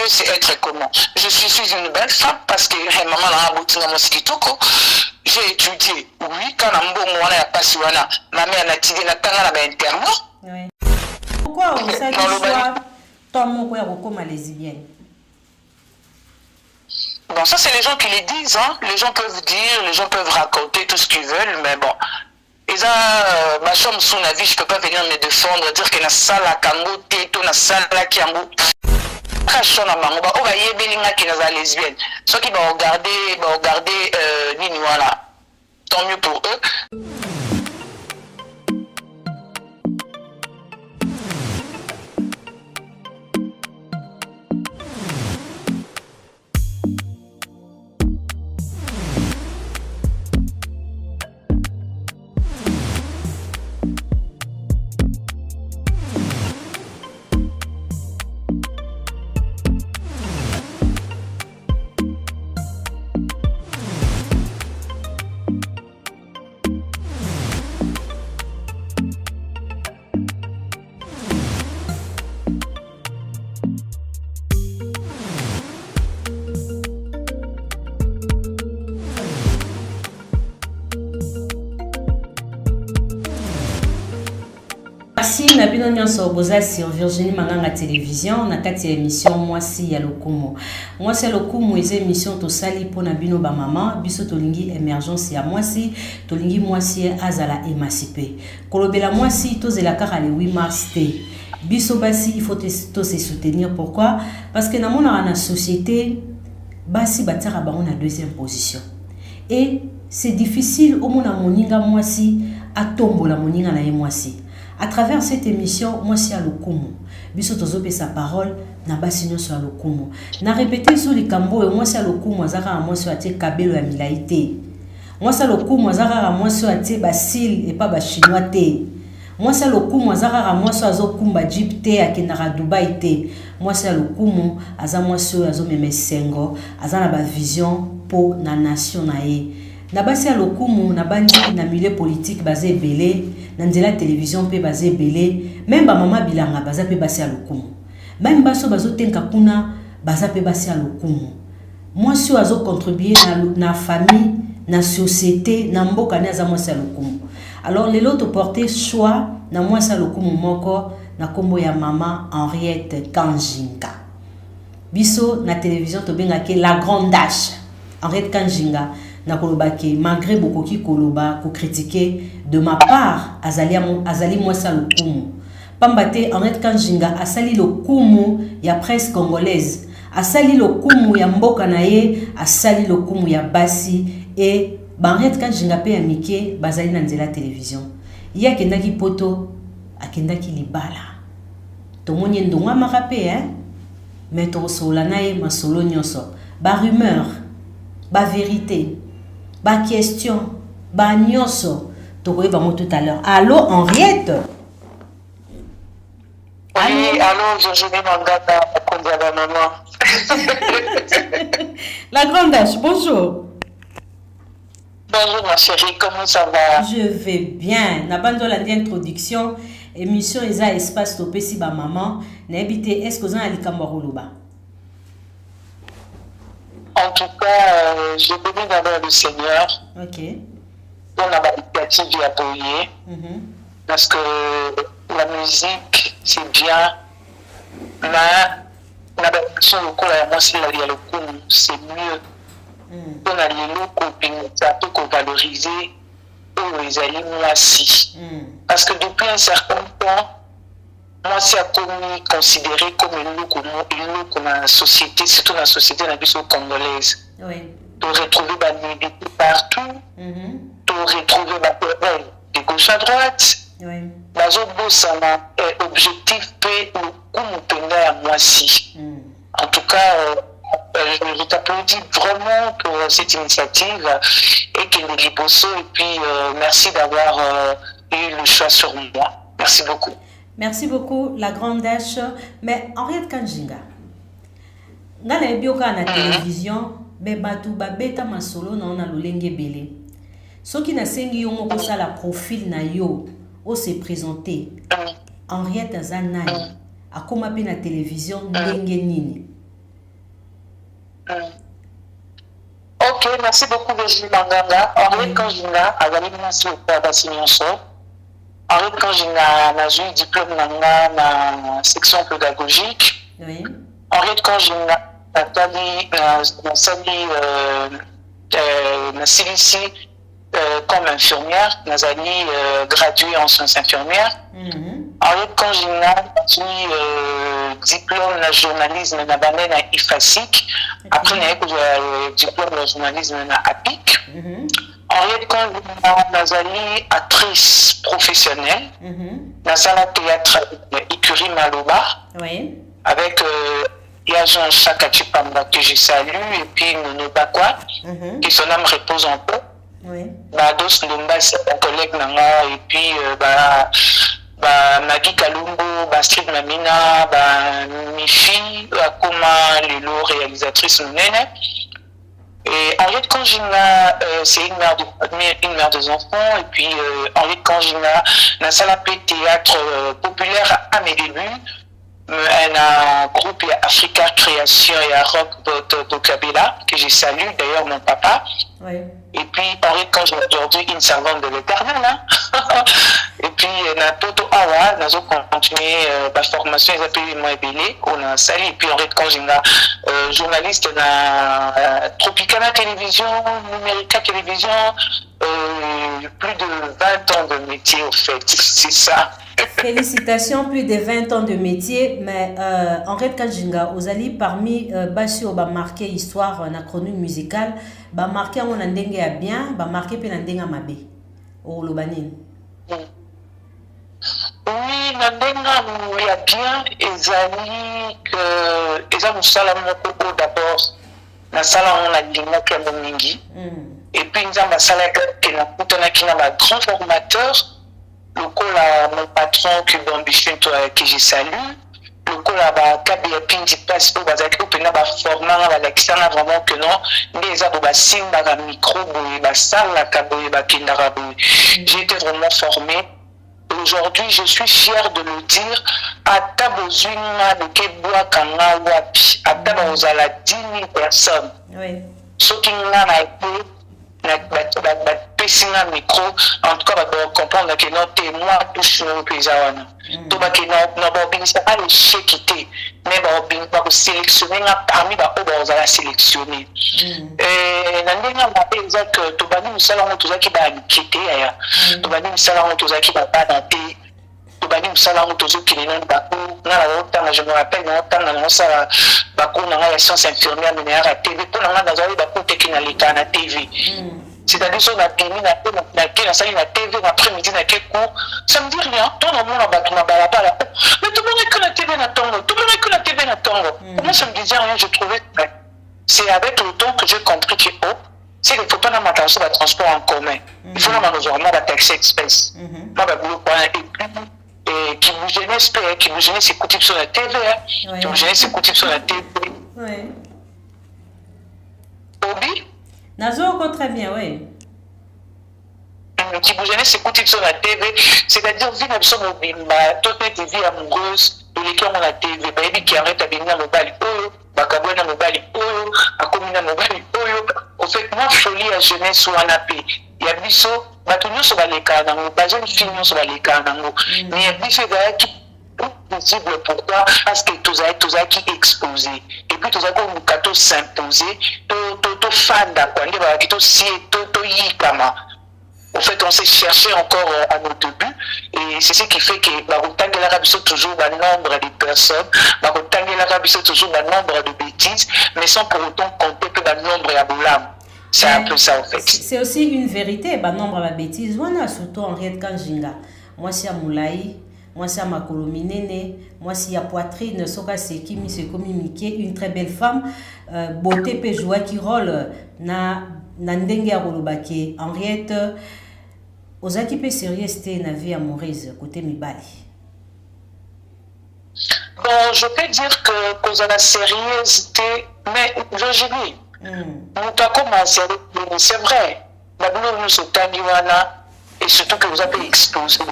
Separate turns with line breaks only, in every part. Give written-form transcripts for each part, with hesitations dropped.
mieux c'est être comment. Je suis une belle femme parce que maman l'a abouti dans mon skitoko. J'ai étudié, oui, quand on a passé, ma mère a tiré la tanga à l'internat.
Pourquoi on s'est dit soit ton mot comme lesbienne?
Bon, ça c'est les gens qui les disent, hein. Les gens peuvent dire, les gens peuvent raconter tout ce qu'ils veulent, mais bon. Et ça, ma chambre sous la vie, je peux pas venir me défendre, dire que na salle à Kango, Této, na salle à Kiambo. Crachon à Mango, on va y aller qui est lesbienne. Ceux qui vont regarder, Nini, voilà. Tant mieux pour eux.
Merci, Nabino Nyonso Boza sur Virginie Manganga Télévision, na kati émission Mwasi ya Lokumu. Mwasi ya Lokumu eza émission to sali po Nabino ba maman, biso tolingi émergence ya Mwasi, tolingi Mwasi azala émancipé. Kolobela Mwasi to zela kaka le 8 mars té. Biso basi il faut se soutenir, pourquoi? Parce que na mona na société basi batara ba on a deuxième position. Et c'est difficile au mona moninga Mwasi a tombola moninga na ye Mwasi. À travers cette émission, moi c'est à Lokumu. Biso tozope sa parole na basinyo sur Lokumu. Na répéter sur les cambo et moi c'est à Lokumu azaka moi sur atie kabelo ya milaité. Moi c'est à Lokumu azaka moi sur atie basil et pas ba chinois té. Moi c'est à Lokumu azaka moi sur azokumba jeep té akendaka Dubai té. Moi c'est à Lokumu aza moi sur azo meme sengo azana ba vision pour na nation na ye. Na basi à Lokumu na bandi na milieu politique basé belé. Dans la télévision pe basé belé, même ba mama bilanga baza pe basé à Lokumu. Même baso bazo tenka kuna baza pe basé à Lokumu. Moi si azo contribuer na famille, na société, na mboka na za moi à Lokumu. Alors les autres porter choix na moi à Lokumu moko na kombo ya mama Henriette Kanjinga. Biso na télévision to benga ke la grande dash. Henriette Kanjinga. Malgré beaucoup qui koloba, ko critiquer de ma part, azali moi ça le kumu. Pambate Henriette Kanjinga asali le kumu ya presse congolaise, asali le kumu ya mboka naye, asali le kumu ya basi et Henriette Kanjinga pe amike bazali na nzela télévision. Ya kendaki poto, akendaki libala. Tomoni ndonga marape mais to sola naye masolo nyonso. Ba rumeur, ba vérité. Ba question, ba nyonso, tokoye bango tout à l'heure. Allô Henriette?
Oui, allô Virginie Mangata, maman.
La grande H, bonjour.
Bonjour ma chérie, comment ça va?
Je vais bien. N'a pas d'introduction. Émission Eza Espace Topé si ba maman. N'habité, est-ce que vous avez un
En tout cas, je bénis d'abord le Seigneur.
Ok.
Pour la initiative à appuyer. Parce que la musique, c'est bien. Mais la version locale, moi, c'est le coup, c'est mieux. On a les locaux, ça peut valoriser les alliés, moi aussi. Parce que depuis un certain temps, moi, c'est considéré comme une loup dans la société, surtout dans la société congolaise.
Oui.
Tu retrouves la nudité partout. Tu retrouves la querelle de gauche à droite.
Oui.
Objectif à moi aussi. En tout cas, je t'applaudis vraiment pour cette initiative et qu'il est riposo. Et puis, merci d'avoir eu le choix sur moi. Merci beaucoup.
Merci beaucoup, la grande Dash. Mais Henriette Kanjinga, dans les bioka na télévision, bebatu babeta masolo na ona lolenge belé. Ce qui n'a sengi yo moko sala profil na yo, o se présenter. Henriette Zanani, akoma pe na télévision ndenge nini.
Ok, merci beaucoup Virginie Manganga. Henriette Kanjinga, azali mwasi okoya basi nyonso. Henriette Kanjinga nazwi diplôme nanga na section pédagogique.
Oui.
Henriette Kanjinga nasali ici comme infirmière, nazali graduée en sciences infirmières. Henriette Kanjinga nazwi diplôme na journalisme na bande na IFASIC. Après na diplôme de journalisme na APIC. Henriette Kanjinga nazali actrice professionnelle. Na sala théâtre Ikuri Maloba.
Oui.
Avec Jean Chakati Pamba que je salue et puis Nono Bakwa, qui son âme repose en paix.
Oui.
Dos Ndumba, c'est mon collègue Nanga, et puis Maggie Kalumbo, Astrid Mamina, Mifi, Akoma, Lelo, réalisatrice Nene. Et Henriette Kanjinga, c'est une mère des enfants, et puis Henriette Kanjinga, dans la salle théâtre populaire à mes débuts. Un groupe Africa Création et à Rock Bokabela, que je salue, d'ailleurs mon papa.
Oui.
Et puis Henriette Kanjinga, aujourd'hui une servante de l'Éternel. Hein? Et puis na Poto Awa, nous avons continué la formation, ils appellent moi Ebele, on a sali. Et puis Henriette Kanjinga, journaliste na Tropicana Télévision, Numérica Télévision, plus de 20 ans de métier au fait, c'est ça.
Félicitations, plus de 20 ans de métier, mais Henriette Kanjinga, vous allez parmi Basio, marqué histoire, anachronique musicale, marqué on a ndenge à bien, marqué pe ndenge mabe. Au Lobanin.
Oui, ndenga ya bien, ezali que ezali musala moko d'abord. Na sala on a linga kwa mingi. Et puis nzamba sala que na kutana kina ba grand formateur. Le col à mon patron que je salue. Le col à Kabia Pindi passe au Bazak au Pena format à l'externe vraiment que non. Les abobassin dans un micro, la salle, la caboye, la kindaraboy. J'ai été vraiment formé. Aujourd'hui, je suis fier de le dire. À Tabozuina de Keboa Kanga Wapi. À Tabozala 10 000 personnes.
Oui.
Ce qui n'a pas été. Pesina micro en tout cas va comprendre que non témoin touche nos paysanes tout va que non bon ça pas le quitter mais bon va sélectionner parmi ba on va sélectionner nandinga ba exact to bani musala on toza ki ba quitter ya to bani musala on toza ki ba dater to bani musala on toza ki non ba na la autant je me rappelle non tant na ça ba ko na ya science infirmière mais à TV pour na dans ba ko technique na TV. C'est-à-dire sur la télé, la salle la TV, l'après-midi, na quel cours, ça me dit rien. Tout le monde a battu ma balabala. Mais tout le monde est que la TV na tongo. Tout le monde est que la TV na tongo. Moi, ça me disait rien, je trouvais. C'est avec le temps que j'ai compris que c'est les photos dans ma sur le transport en commun. Il faut malheureusement la taxi express. Moi, et qui vous gênait, c'est coutume sur la TV. Qui vous gênait, c'est coutume sur la TV.
Oui.
Obi?
Nazo, très bien, oui.
Qui vous gênez, c'est coutume sur la TV, c'est-à-dire, vie d'absence mobile, toute notre vie amoureuse, de l'écran à la TV, qui arrête à venir à mobile, bakabouena mobile, à commune mobile, au fait, moi, folie à jeunesse ou à la paix. Il y a biso, batonio sur les canaux, bajen finion sur les canaux, mais il y a biso qui possible pourquoi parce que tous qui exposé et puis tous comme kato s'imposer to fanda quoi les ba kito si to yikama. En fait, on s'est cherché encore à nos débuts et c'est ce qui fait que l'Arabie Saoudite toujours un nombre de personnes, l'Arabie Saoudite toujours un nombre de bêtises, mais sans pour autant compter que le nombre à Boulam. C'est un peu ça en fait.
C'est aussi une vérité, le nombre de bêtises. Voilà, surtout Henriette Kanjinga. Moi, c'est à Moulaï. Moi, c'est à Makolominene. Moi, c'est à Poitrine. Soka Sekimi, c'est comme une très belle femme. Beauté peut jouer qui rôle. Nandenge à Rolobake. Henriette, aux équipes sérieuses, c'était une vie amoureuse côté Mibali.
Bon, je peux dire que pour la sérieuxité, mais Virginie, nous avons commencé, c'est vrai. D'abord, nous sommes et surtout que vous avez exposé.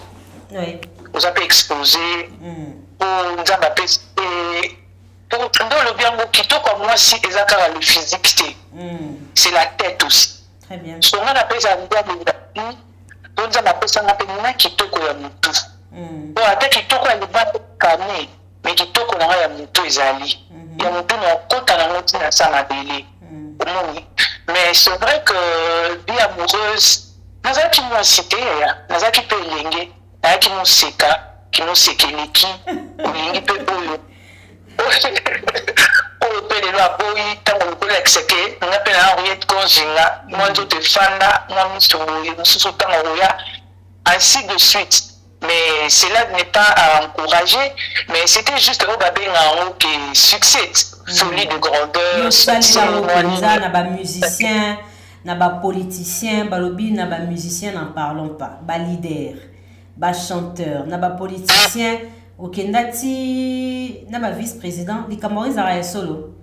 Oui.
Vous avez exposé pour nous appeler pour le bien qui tout comme moi si ezaka le physique c'est la tête aussi.
Très bien.
So on appelle ça on appelle ça na kitoko ya mutu. Bon ata kitoko ya libanda kane mais kitoko na ya mutu ezali. Ya mutu na kota na ngoti na sana bele. Mais c'est vrai que vie amoureuse nazaki mo cité ya nazaki pe lenge ayaki mo seka ki mo sekeleki olingi pe oyo oyo pe lelo aboyi ntango lokola ekiseke nga mpe na oyeti konzinga mwa nzoto efanda mwa misongo mosusu ntango oya ainsi de suite. Mais cela n'est pas à encourager, mais c'était juste au babenga qui succès, folie de grandeur.
Na ba musicien, na ba politicien, ba lobby na ba musicien n'en parlons pas, ba leader, ba chanteur, na ba politicien, okendati na ba vice-président, les Camerounais à solo.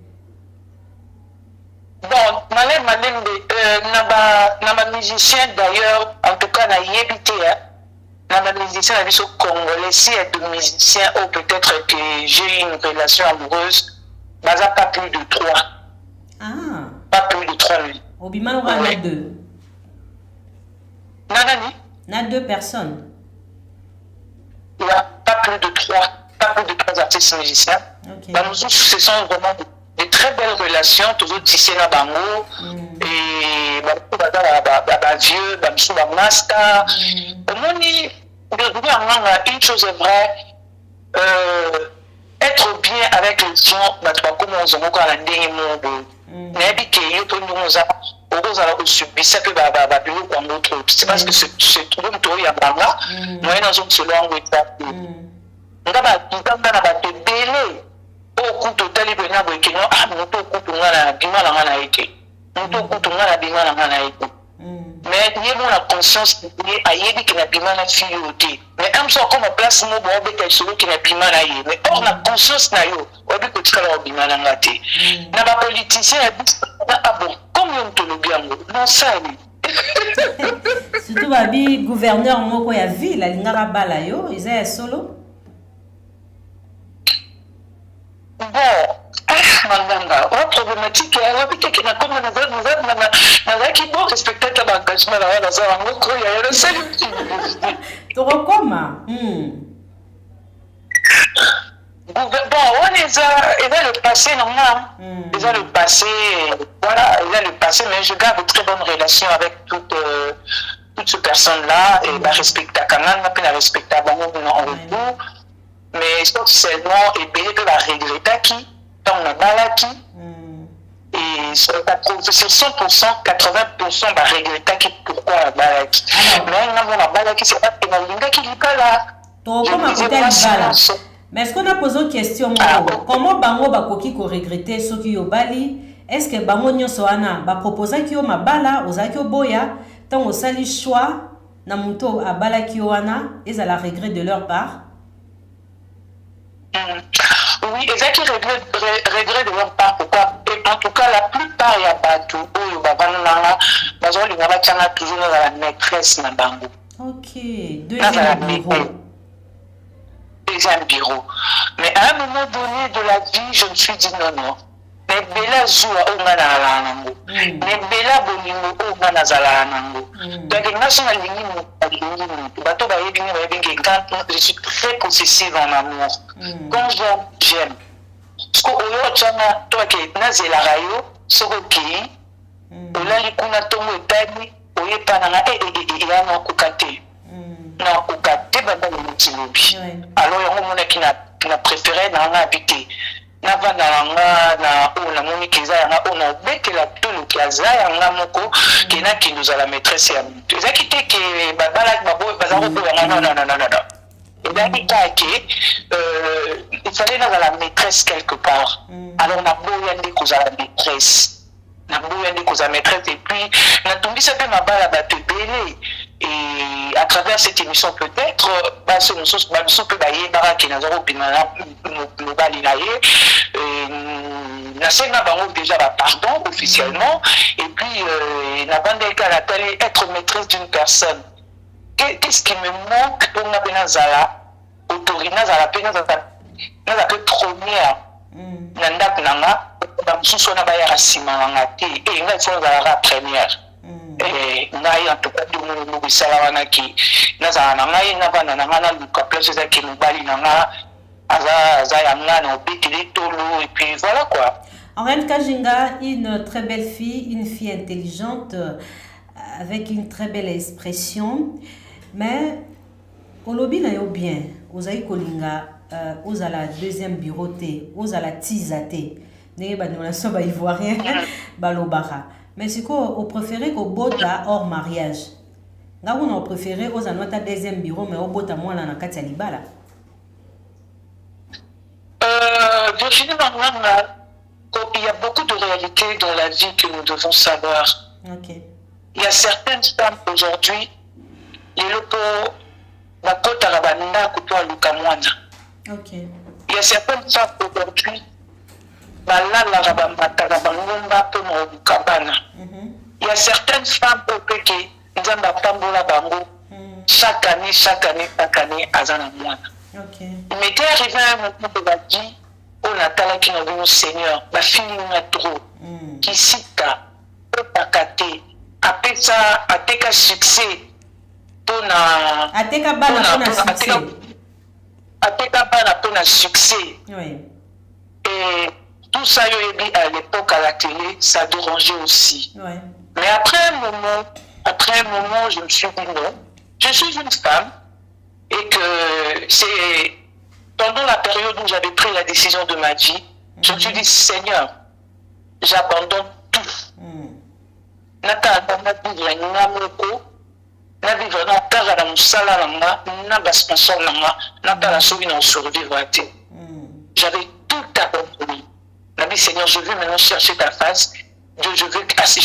Bon, malem na ba musicien d'ailleurs, en tout cas na yebité dans la musicien, la vie congolais, si est de musicien ou peut-être que j'ai une relation amoureuse, bah, ça pas plus de 3.
Ah.
Pas plus de 3 lui.
Au Bima, on a 2.
Nanani?
On a 2 personnes.
Il n'y a pas plus de 3. Pas plus de 3 artistes musiciens. Okay. Bah, nous, ce sont vraiment de très belles relations, toujours tissées dans Bango. Et bah, vieux, bah, sous la master. Une chose est vraie, être bien avec les gens, comme on a encore un dernier mot, c'est parce que c'est tout le monde qui a là, moi, dans une seule langue, on a des délais. Au coup total, il y a des gens qui mais il y a la conscience à yébi qui n'a pas mal fioté. Mais un soir comme place mo bon be tel solo qui n'a pas mal aïe. Mais or la conscience na yo, obi ko tikala obi mal ngate. Na ba politicien ah bon, comme on te le bien non ça ni.
Surtout babi gouverneur moko ya ville alingaka bala yo, ils solo.
Bon, Mandanga, la problématique est là, peut-être qu'il y a comme un qui doit respecter l'engagement là, dans un mot, il y a le seul.
Tu recommandes?
Bon, on est le passé, non? Déjà le passé, voilà, il a le passé, mais je garde de très bonnes relations avec toutes ces personnes-là, et bah, respecter Kanan, puis la respecter à Bango, en retour. Mais seulement, et bien, il va regretter qui, tant on a balaki, et sur 100%, 80% va regretter qui, pourquoi on a balaki. Mais on a balaki, c'est pas que Malinga qui n'est pas là.
Mais est-ce qu'on a posé une question? Comment Bango Bakoki ko regretter ce qui yo bali? Est-ce que Bango Nyosoana va proposer qui yo mabala, osaki yo boya, tant on sali choix, na muto a balaki wana, ils ont la regret de leur part?
Oui, et ça qui regrette de leur part, pourquoi? En tout cas, la plupart, il y a Batou, il y a toujours la maîtresse na Bango.
Ok, deuxième bureau.
Deuxième bureau. Mais à un moment donné de la vie, je me suis dit non. Mais Bella Zoua, on a la nango. Mais Bella Bonimo, on a la nango. Donc, les nationales, je suis très possessive en amour. Quand j'aime. Parce que toi qui es nazé la rayo, ce qui ola likuna tongo etani, oye pananga et yana kokate. Na kokate baba mutilobi. Alors yango mona qui n'a préféré na habiter. Na vana na ona moni kiza yana ona betela tolo kiza yana moko qui na qui nous a la maîtresse ya mutu. Eza kité que babala babo bazaro ko non. Et bien, il fallait avoir la maîtresse quelque part. Alors, on a beau y aller cause à la maîtresse. On a beau y aller cause à la maîtresse. Et puis, on a tombé ça fait ma balle à te bêler. Et à travers cette émission, peut-être, ce nous peut bailler, baraki, nazaro, pinana, nous balinaye. N'a pas déjà pardon officiellement. Et puis, n'a pas être maîtresse d'une personne. Qu'est-ce qui me manque pour ma pénazala, autorina, la pénazala, trônière, na ndako na nga bamosusu wana bayaka nsima na nga te ngai fo nazalaka première ngai en tout cas ntongo esala wana ki nazala na ngai na bana na nga naluka place ezaki mobali na nga aza ya nga na obeteli tolo et puis voilà quoi.
Henriette Kajinga, une très belle fille, une fille intelligente, avec une très belle expression, mais au lobby na yo bien, ozayi kolinga aux à la deuxième bureau té, aux à la tisaté, ne ba na so ba ivoirien balobara. Mais c'est quoi au préféré ko bota hors mariage. Nga on au préféré aux à notre deuxième bureau mais au bota moi na kati ya libala.
Virginie Manganga, il y a beaucoup de réalités dans la vie que nous devons savoir.
Okay.
Il y a certaines femmes aujourd'hui, les locaux, la côte arabanda, couteau lukamwana.
Okay.
Il y a certaines femmes aujourd'hui, il y a certaines femmes qui chaque année, azana mwana.
Okay.
Il m'était arrivé un moment de la vie où Nathalie qui nous dit Seigneur, ma fille n'a trop, qui cite, pakate, après ça, ateka succès, pour na,
ateka bana pour succès,
ateka bana pour na succès.
Oui.
Et tout ça, à l'époque à la télé, ça dérangeait aussi.
Oui.
Mais après un moment, je me suis dit non, je suis une femme. Et que c'est pendant la période où j'avais pris la décision de ma vie, je me suis dit, Seigneur, j'abandonne tout. J'avais tout abandonné. Seigneur, je veux maintenant chercher ta face. Je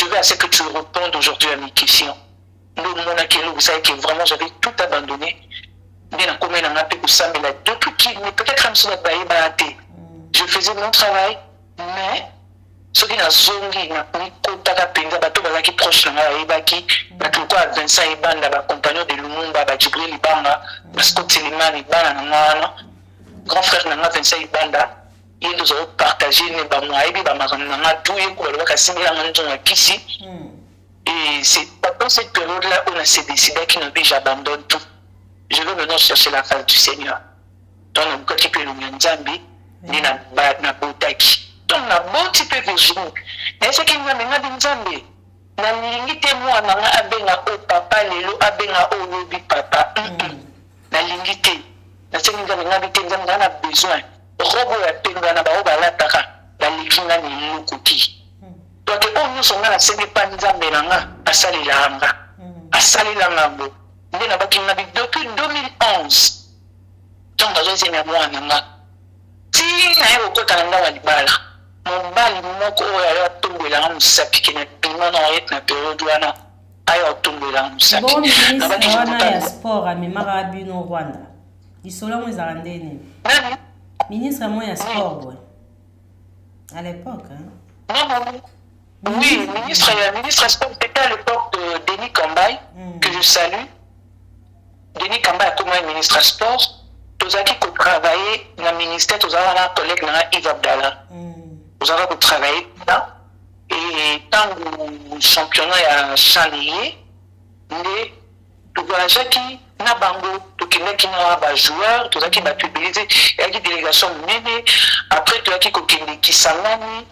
veux assez que tu répondes aujourd'hui à mes questions. Vous savez que vraiment j'avais tout abandonné. Depuis qu'il peut-être je faisais mon travail, mais ce qui n'a zongi, qui proche de Vincent Ibanda, compagnon de Lumumba, Djibril Ibanga, Scott Seliman Ibana, grand frère Nanga Vincent Ibanda, ils nous ont partagé et c'est dans cette période-là où on s'est décidé qu'il nous dit j'abandonne tout. Je veux maintenant chercher la face du Seigneur. Donc, on a dit que nous Nzambi, ni na botaki. Donc, on a bon type de Virginie. Mais ce qui nous a mené à Nzambi, na lingite moi na abenga o papa lelo abenga o lobi papa. Na lingite. Na ce qui nous a mené à Nzambi, on a besoin. Robo ya penga na ba la taka, na likinga ni lokuti. Donc, on nous a dit pas Nzambi nanga asali langa. Asali langa mbo. Depuis 2011, donc dans un mois, si on a beaucoup de libala, mon bal, mon corps a tombé là, on s'est piqué na piment dans la période où on a tombé là, on s'est
piqué. Bon, ministre, on a un sport à Mimarabu no Rwanda. Il sont là, ils ont rendé. Ministre, moi, il y a sport, à l'époque.
Oui, ministre sport, c'était à l'époque de Denis Kambaye, que je salue. Denis Kamba comme ministre sport, tous qui travaillé dans le ministère, tous un collègue Yves Abdallah. Tous qui travaillé là. Et tant que le championnat a changé, mais tous qui na bango, tous qui na joueurs, tous qui ont publié, il y a des délégations menées. Après, tous qui s'angani,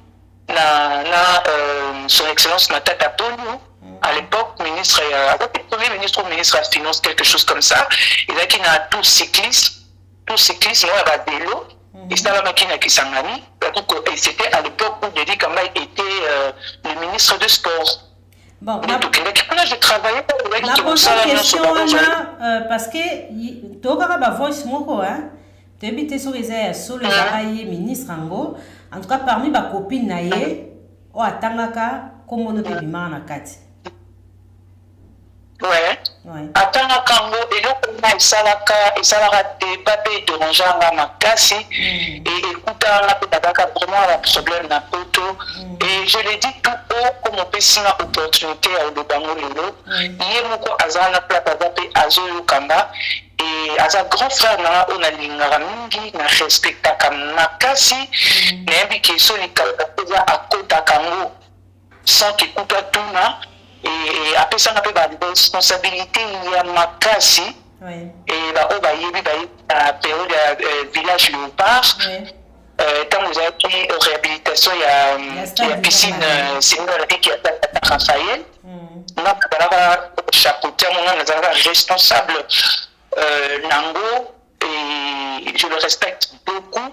son excellence Natata Ponu. À l'époque, ministre, premier ministre ou ministre de la Finance, quelque chose comme ça, il a qui n'a tout cycliste, moi, il y a des lots, et c'est la machine qui s'en a mis. C'était à l'époque où Denis Kambaye était le ministre de sport.
Bon,
je travaillais pour le
question, parce que tu as voice moko, tu habites sur les ministre en tout cas, parmi ma copine, naye, o atangaka, comme on a dit, kati.
Ouais. Attends, Kango, et donc, il s'alaka des papiers de Ranjanga Makasi, et écoute, on a vraiment un problème dans Poto, et Et je l'ai dit tout haut, comme on peut signer opportunité à Odobango Lelo. Hier, moko azana plata d'appel Azoyo Kamba. Et à grand frère, on a l'ingamingi, na respecta kamakasi, n'importe qui sont les capables à côté Kango, sans qu'il coupe tout, et après ça, on a pas de responsabilité, il y a makasi, et bah, on va y aller à la période village Léopard. Quand vous avez pris en réhabilitation, il y a piscine, c'est une qui est à Raphaël. On a chapeauté, on a responsable Nango, et je le respecte beaucoup.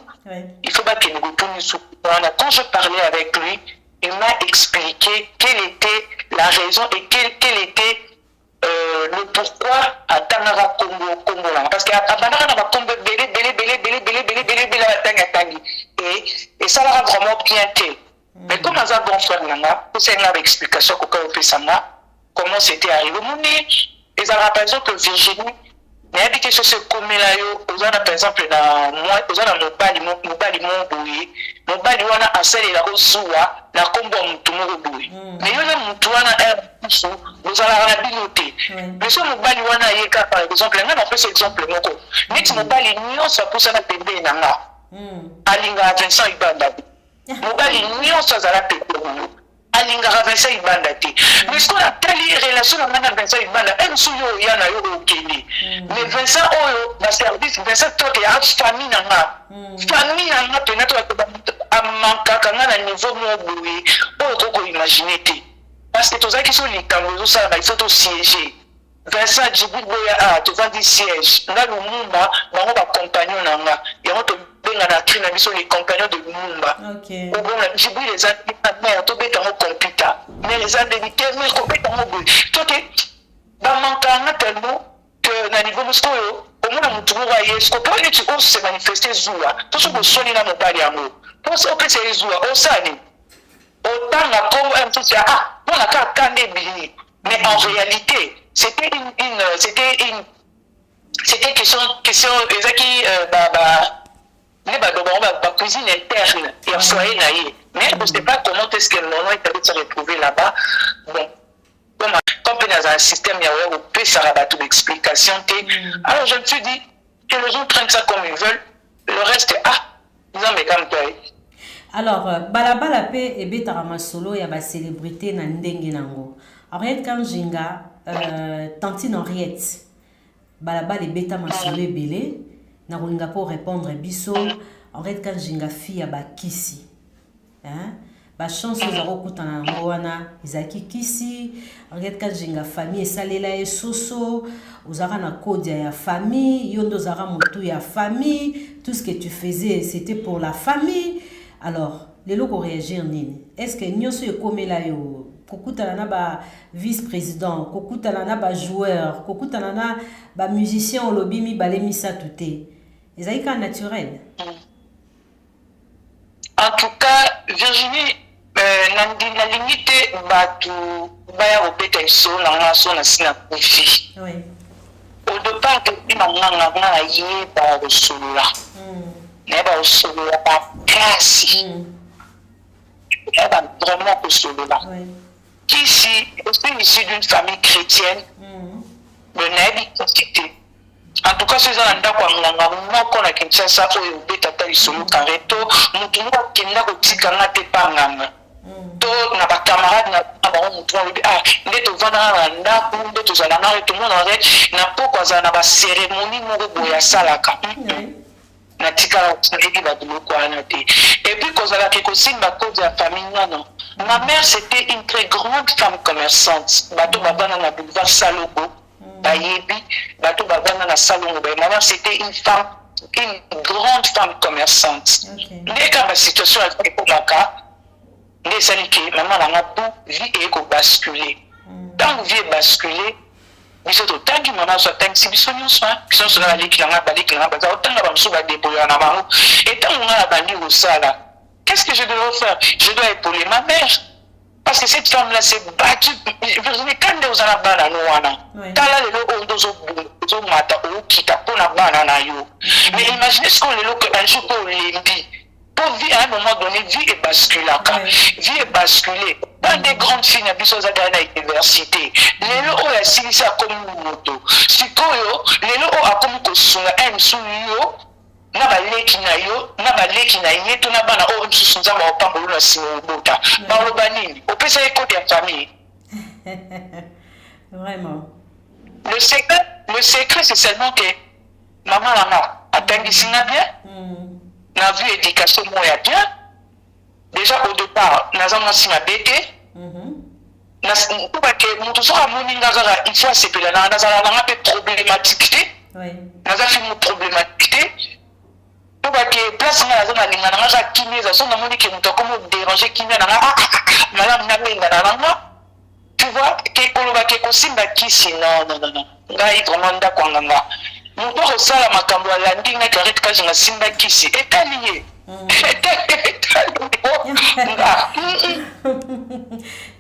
Il faut pas qu'il nous retourne sous. Quand je parlais avec lui, il m'a expliqué quelle était la raison et quel était le pourquoi à Tanara Combo. Parce qu'à Tanara Combo, et ça l'a vraiment bien été. Mais comme on a bon frère Nanga, c'est une explication comment c'était arrivé. Et ça par exemple Virginie, mais habité sur ce commun-là, on a par exemple moi, on a mobali wana asali la ozuwa na kombo mutu moko boye mais yo na mutu wana musu bozala na binote mais so mobali wana yeka par exemple nga na pesa exemple moko neti mobali nyonso apusa na pembe na nga alinga Vincent Ibanda mobali nyonso azala pembe alinga Vincent Ibanda te mais ce qu'on a tali relation na Vincent Ibanda emsu yo yana yo okeli mais Vincent oyo na service Vincent toke ya famille na nga famille na nga penato amanka na niveau moboué pour imaginer parce que tous ceux qui sont les Camerounais ça il faut siéger Vincent Djibril Boya tu vas dire siège na Lumumba bango ba compagnon na nga yango to benga na trina biso les compagnons de Lumumba OK au bon Djibril les mère to beta mo computer mais les indemnités mais ko beta mo boy to ke ba manka na tellement que na niveau muskoyo au moins mutu mo ba yesko pour que tu oses se manifester zoua to so bo soni na mo bali amour. Pour ça, on se résoudre au Sani. Autant la comme un tout ça, on a qu'à canner. Mais en réalité, c'était question, qui, cuisine interne, et en foyer naïe. Mais on ne sait pas comment est-ce que mon nom est allé se retrouver là-bas. Bon, comme dans un système, il y a un peu ça rabat toute l'explication. Alors je me suis dit que les gens prennent ça comme ils veulent, le reste, non mais comme toi.
Alors, balabala pe ebetara masolo ya ba célébrité na ndenge nango. Henriette Kanjinga, Tantine Henriette. Balabala ebeta masolo ebele na kolinga pour répondre biso. Henriette Kanjinga fille ya ba kisi. Hein? Ba chance zaro kutana nango wana izaki kisi. Henriette Kanjinga famille esalela esoso. Ozara na kodia ya famille, yondo zara mutu ya famille. Tout ce que tu faisais, c'était pour la famille. Alors, les locaux réagissent nini? Est-ce que nous sommes comme là yo? Kokutalana ba vice-président, kokutalana ba joueur, kokutalana ba musicien au lobby mi balé mi sa touté. Les aïkas naturel.
En tout cas, Virginie, na limite batu baya opeta iso na so na sina kufi. Oui. Au départ, depuis maintenant na yé ba resula. Neba resula ba kasi. Neba vraiment resula. Oui. Qui ici, est issu d'une famille chrétienne, le Nabi constitué. En tout cas, ces gens-là, quand on a Kinshasa, on peut t'attendre sur le carreto, nous devons qu'il n'a pas de canate par l'âme. Donc, n'a pas camarade, n'a pas de n'est au Vananda, ou de tous à la nare, tout le monde arrête, n'a pas quoi, ça n'a pas cérémonie, mon boya salaka. Na tika na de et puis quand elle a quelque chose ma cause de la famille non ma mère c'était une très grande femme commerçante bateau babana na boulevard Salogo bayebi bateau babana na Salongo ma mère c'était une grande femme commerçante dès que ma situation a été pour la cas les alliés maman la tout vie et ko basculer tant vie basculer biso to tangi mama so tangi sibiso nyonso biso so na liki na baliki na baza otanga ba msuba deboya na bango et tant on a bandi au sala qu'est-ce que je dois faire je dois épauler ma mère parce que cette femme là s'est battue Virginie quand vous en bana no wana tala le ondozo zo mata o kita pona bana na yo mais imaginez ce qu'on le que un jour pour lembi pour vivre à un moment donné vie est basculante vie est basculer. Dans des grandes filles, na biso za na université. Lelo o ya silisa comme moto. Sikoyo, lelo o akomi ko sunga msuyo na baleki na yo, na baleki na yeto na bana o msusu nzamba opambolo na simo bota. Ba lo banini, opesa écoute ya famille.
Vraiment.
Le secret c'est seulement que maman langa atangisi na bien. Na vu éducation moya bien. Déjà au départ, nous avons aussi ma BT. Il faut accepter la problématique. Nous avons fait une problématique. Nous avons fait place dans la zone tu vois,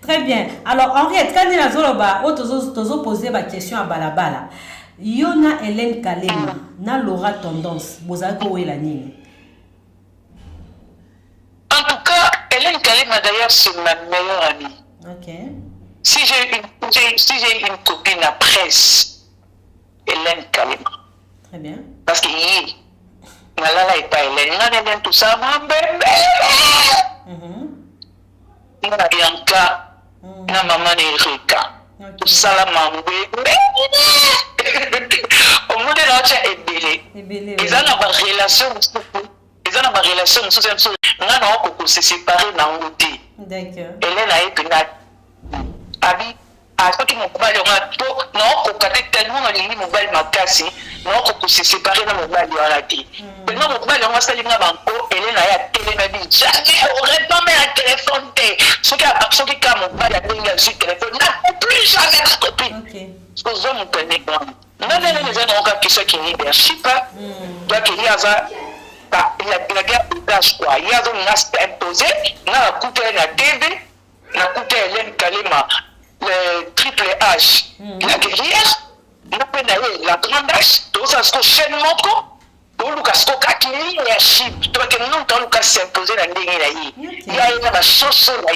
très bien. Alors, Henriette, quand il a posé ma question à Balabala, Yona Hélène Kalema, na Laura Tendance, Bozako et la Nini.
En tout cas, Hélène Kalema, d'ailleurs, c'est ma meilleure amie.
Ok.
Si j'ai une copine à presse, Hélène Kalema.
Très bien.
Parce que Malala et pas Hélène, Hélène tout ça, ma bébé. Na Bianca, na maman Erika. Tout ça la ma bébé. Au monde de l'autre est belé. Ils ont une relation. Ils ont une relation. Nous avons se séparer dans le thé.
D'accord.
Hélène a été Abi. À ce qui m'a pas non, on tellement dans les mobile makasi, non, on se séparer dans le mobile à la télé. Tellement mobile, on va se dire banco, Hélène a télé ma vie. Jamais aurait pas mis un téléphone. Ce qui a mobile a mis sur téléphone, n'a plus jamais la copine. Ce que je me connais pas. Non, les gens ont quelque chose qui est leadership. Donc il y a ça. La guerre de tâche quoi. Il y a un aspect imposé. On a coupé la TV, on a coupé Hélène Kalema. Le triple H, la guerrière, la grande H, tout ça, ce que chaîne montre, tout le cas, ce que leadership, tout le cas, nous, tout le cas, s'imposer la ligne, il y a une chose, là,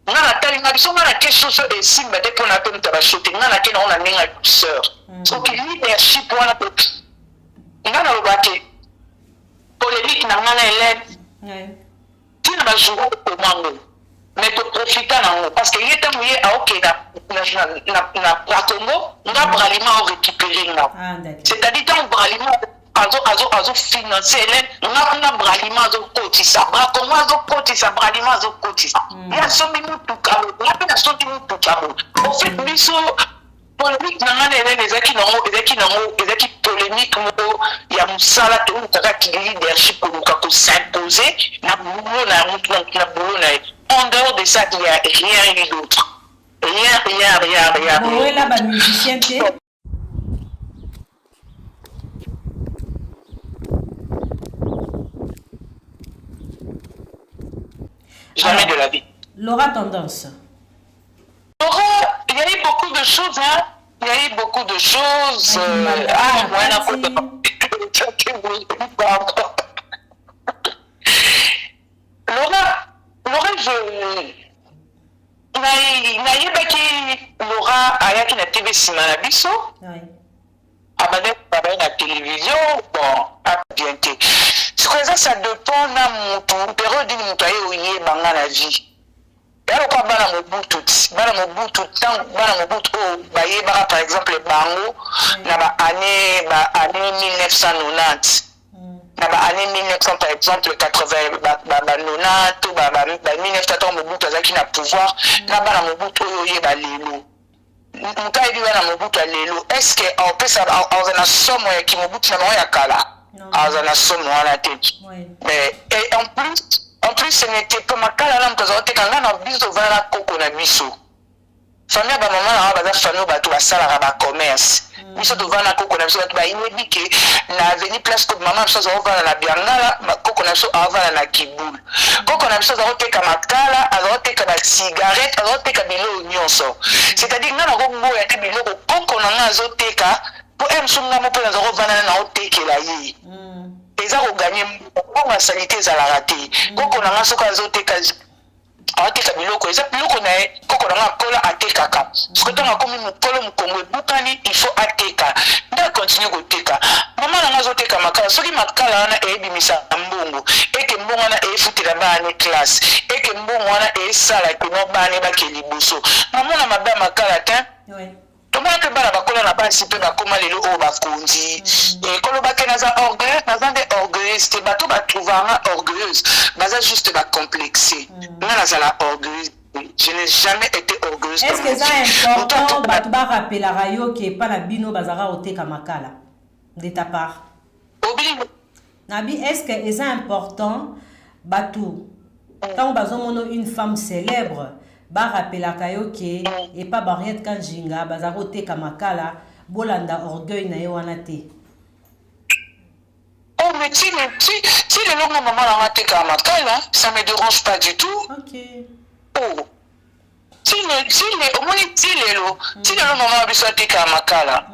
on a la telle, on a quelque chose de simple, dès qu'on a pu nous acheter, on a la on a une douceur. Donc, leadership, on a pu, on a le baquet, polémique, on a Hélène, qui n'a pas joué au mango. Mais tu profites parce que il est envoyé à OK na Congo, on a braliment récupérer là. C'est-à-dire dans braliment azo financer on a braliment azo cotisa. Comment azo cotisa braliment azo cotisa. Il y a so minutes tout cabo. Il y a so minutes tout cabo. En fait biso polémique na les qui polémique il y a musala to qui leadership pour nous s'imposer na boulot na en dehors de ça, il n'y a rien d'autre. Rien.
Bon, là, bah, musicien,
jamais de la vie.
Laura Tendance.
Laura, il y a eu beaucoup de choses, hein. Il y a eu beaucoup de choses. Laura, Laura ayaki na TV sima na biso. Abane travailler na télévision, bon, bien te. Ce que ça dépend na mutu, période ni mutu ayo yé banga na vie. Yalo kwa bana mobutu baye bara par exemple bango na ba année 1990. Dans l'année 1900 par exemple 80 90 1900 Mobutu azaki na pouvoir na bana Mobutu oyo ba lelo muka ebi bana Mobutu lelo est-ce que on peut ça en somme qui Mobutu na ya kala en somme wana te mais et en plus ce n'était pas makala na mtozo te kanga na biso vana koko na biso famille ba maman na ba za famille ba to basala ba commerce biso to vana koko na biso ba inebi ke na avenue place ko maman biso zo vana na biangala koko na biso avana na kibulu koko na biso zo teka makala zo teka ba cigarette zo teka bilo nyonso c'est-à-dire na ko ngoya te bilo koko na nga zo teka po emsunga mo pe zo vana na otekela yi eza ko gagner ko ma sanité za la raté koko na nga so ka zo teka biloko eza biloko na ye koko nanga kola atekaka soki ntango akomi mokolo mokongo ebukani il faut ateka nde akontinue koteka mama nanga azoteka makala soki makala wana eyebimisa mbongo eke mbongo wana eyefutela bana classe eke mbongo wana eyesala keno bana bake liboso namona mabe ya makala te tomona mpe bana bakola na basi mpe bakoma lelo oyo bakonzi ekolo bake naza orgueilleuse naza nde orgueilleuse te bato batrouvanga orgueilleuse baza juste bacomplexe nga nazala orgueilleuse. Je n'ai jamais été orgueilleuse.
Est-ce que c'est important bato barapelaka yo ke epa na bino bazaka oteka makala de ta part? Nabi, est-ce que c'est important bato quand bazomona une femme célèbre barapelaka yo ke epa Barriette Kanjinga bazaka oteka makala bolanda orgueil na yo wana te?
Oh, mais si le long moment on a teka makala, ça me dérange pas du tout.
Ok.
Oh. Si le moment biso teka makala.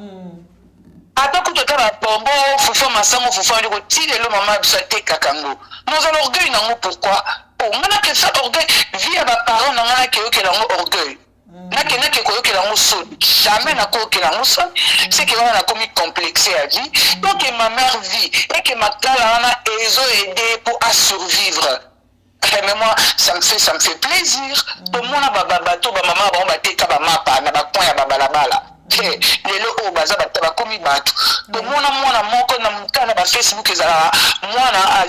Ata kutoka ba bombo fufa masango fufa ndiko ti le moment biso teka kango. Nous allons orgueil nango pourquoi? Oh, ngana que ça orgueil via ba parents ngana ke okela ngo orgueil. Nake koyokela ngo so jamais na koyokela ngo so c'est que on a commis complexé à vie donc ma mère vit et que ma kala wana ezo aider pour à survivre. Mais moi ça me fait plaisir to mona baba bato ba mama ba bateka ba mapa na ba coin ya babalabala lelo o baza ba komi bato to mona moko na mukana ba Facebook ezala mwana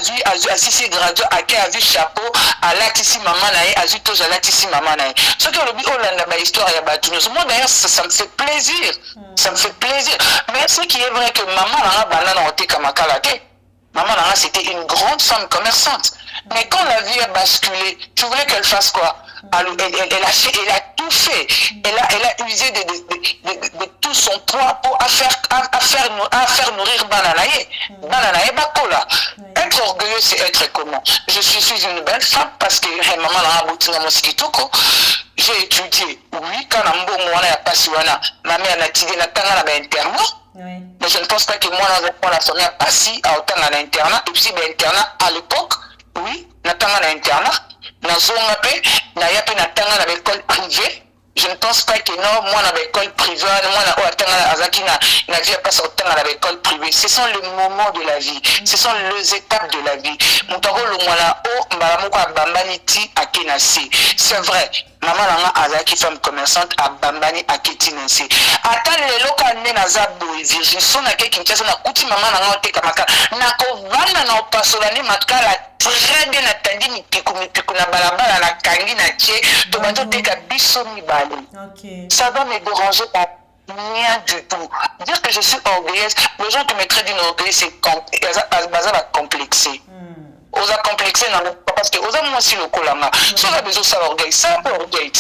asisi gradué ake avi chapeau alatisi maman na ye azu to alatisi maman na ye ce que lobi olanda ba histoire ya bato moi d'ailleurs ça me fait plaisir ça me fait plaisir mais ce qui est vrai que maman na banana oteka makala te maman na c'était une grande femme commerçante. Mais quand la vie a basculé, tu voulais qu'elle fasse quoi? Elle a tout fait. Elle a usé de tout son poids pour faire nourrir Bananaye. Bananaye Bakola. Être orgueilleux, c'est être comment? Je suis une belle femme parce que maman a abouti dans mon skitoko. J'ai étudié. Oui, quand on a passé, ma mère a tiré la tanga à l'internat. Mais je ne pense pas que moi, la famille a passé à autant à l'internat. Et puis, l'internat à l'époque, oui, natanga na internat, na zonga pe, na yape natanga na l'école privée. Je ne pense pas que non, moi dans l'école privée, moi na atanga azaki na vie passe autant à l'école privée. Ce sont les moments de la vie, ce sont les étapes de la vie. Moutaro le mwana o mbaramoko abambani ti akenasi. C'est vrai. Maman nanga azaki femme commerçante à bambani aketi nasi. Ata lelo ka ne naza boy virgin so na ke kinchasa na kuti maman nanga oteka makala. Na ko vanda na opasolani makala très bien attendi mipiku na balabala na kangi na tie to bato teka biso mibale.
OK.
Ça va me déranger pas rien du tout. Dire que je suis orgueilleuse, les gens qui me traitent d'une orgueilleuse c'est bazar complexé. Aux a complexé parce que aux a moi aussi le colama sur la besoin ça orgueil ça orgueil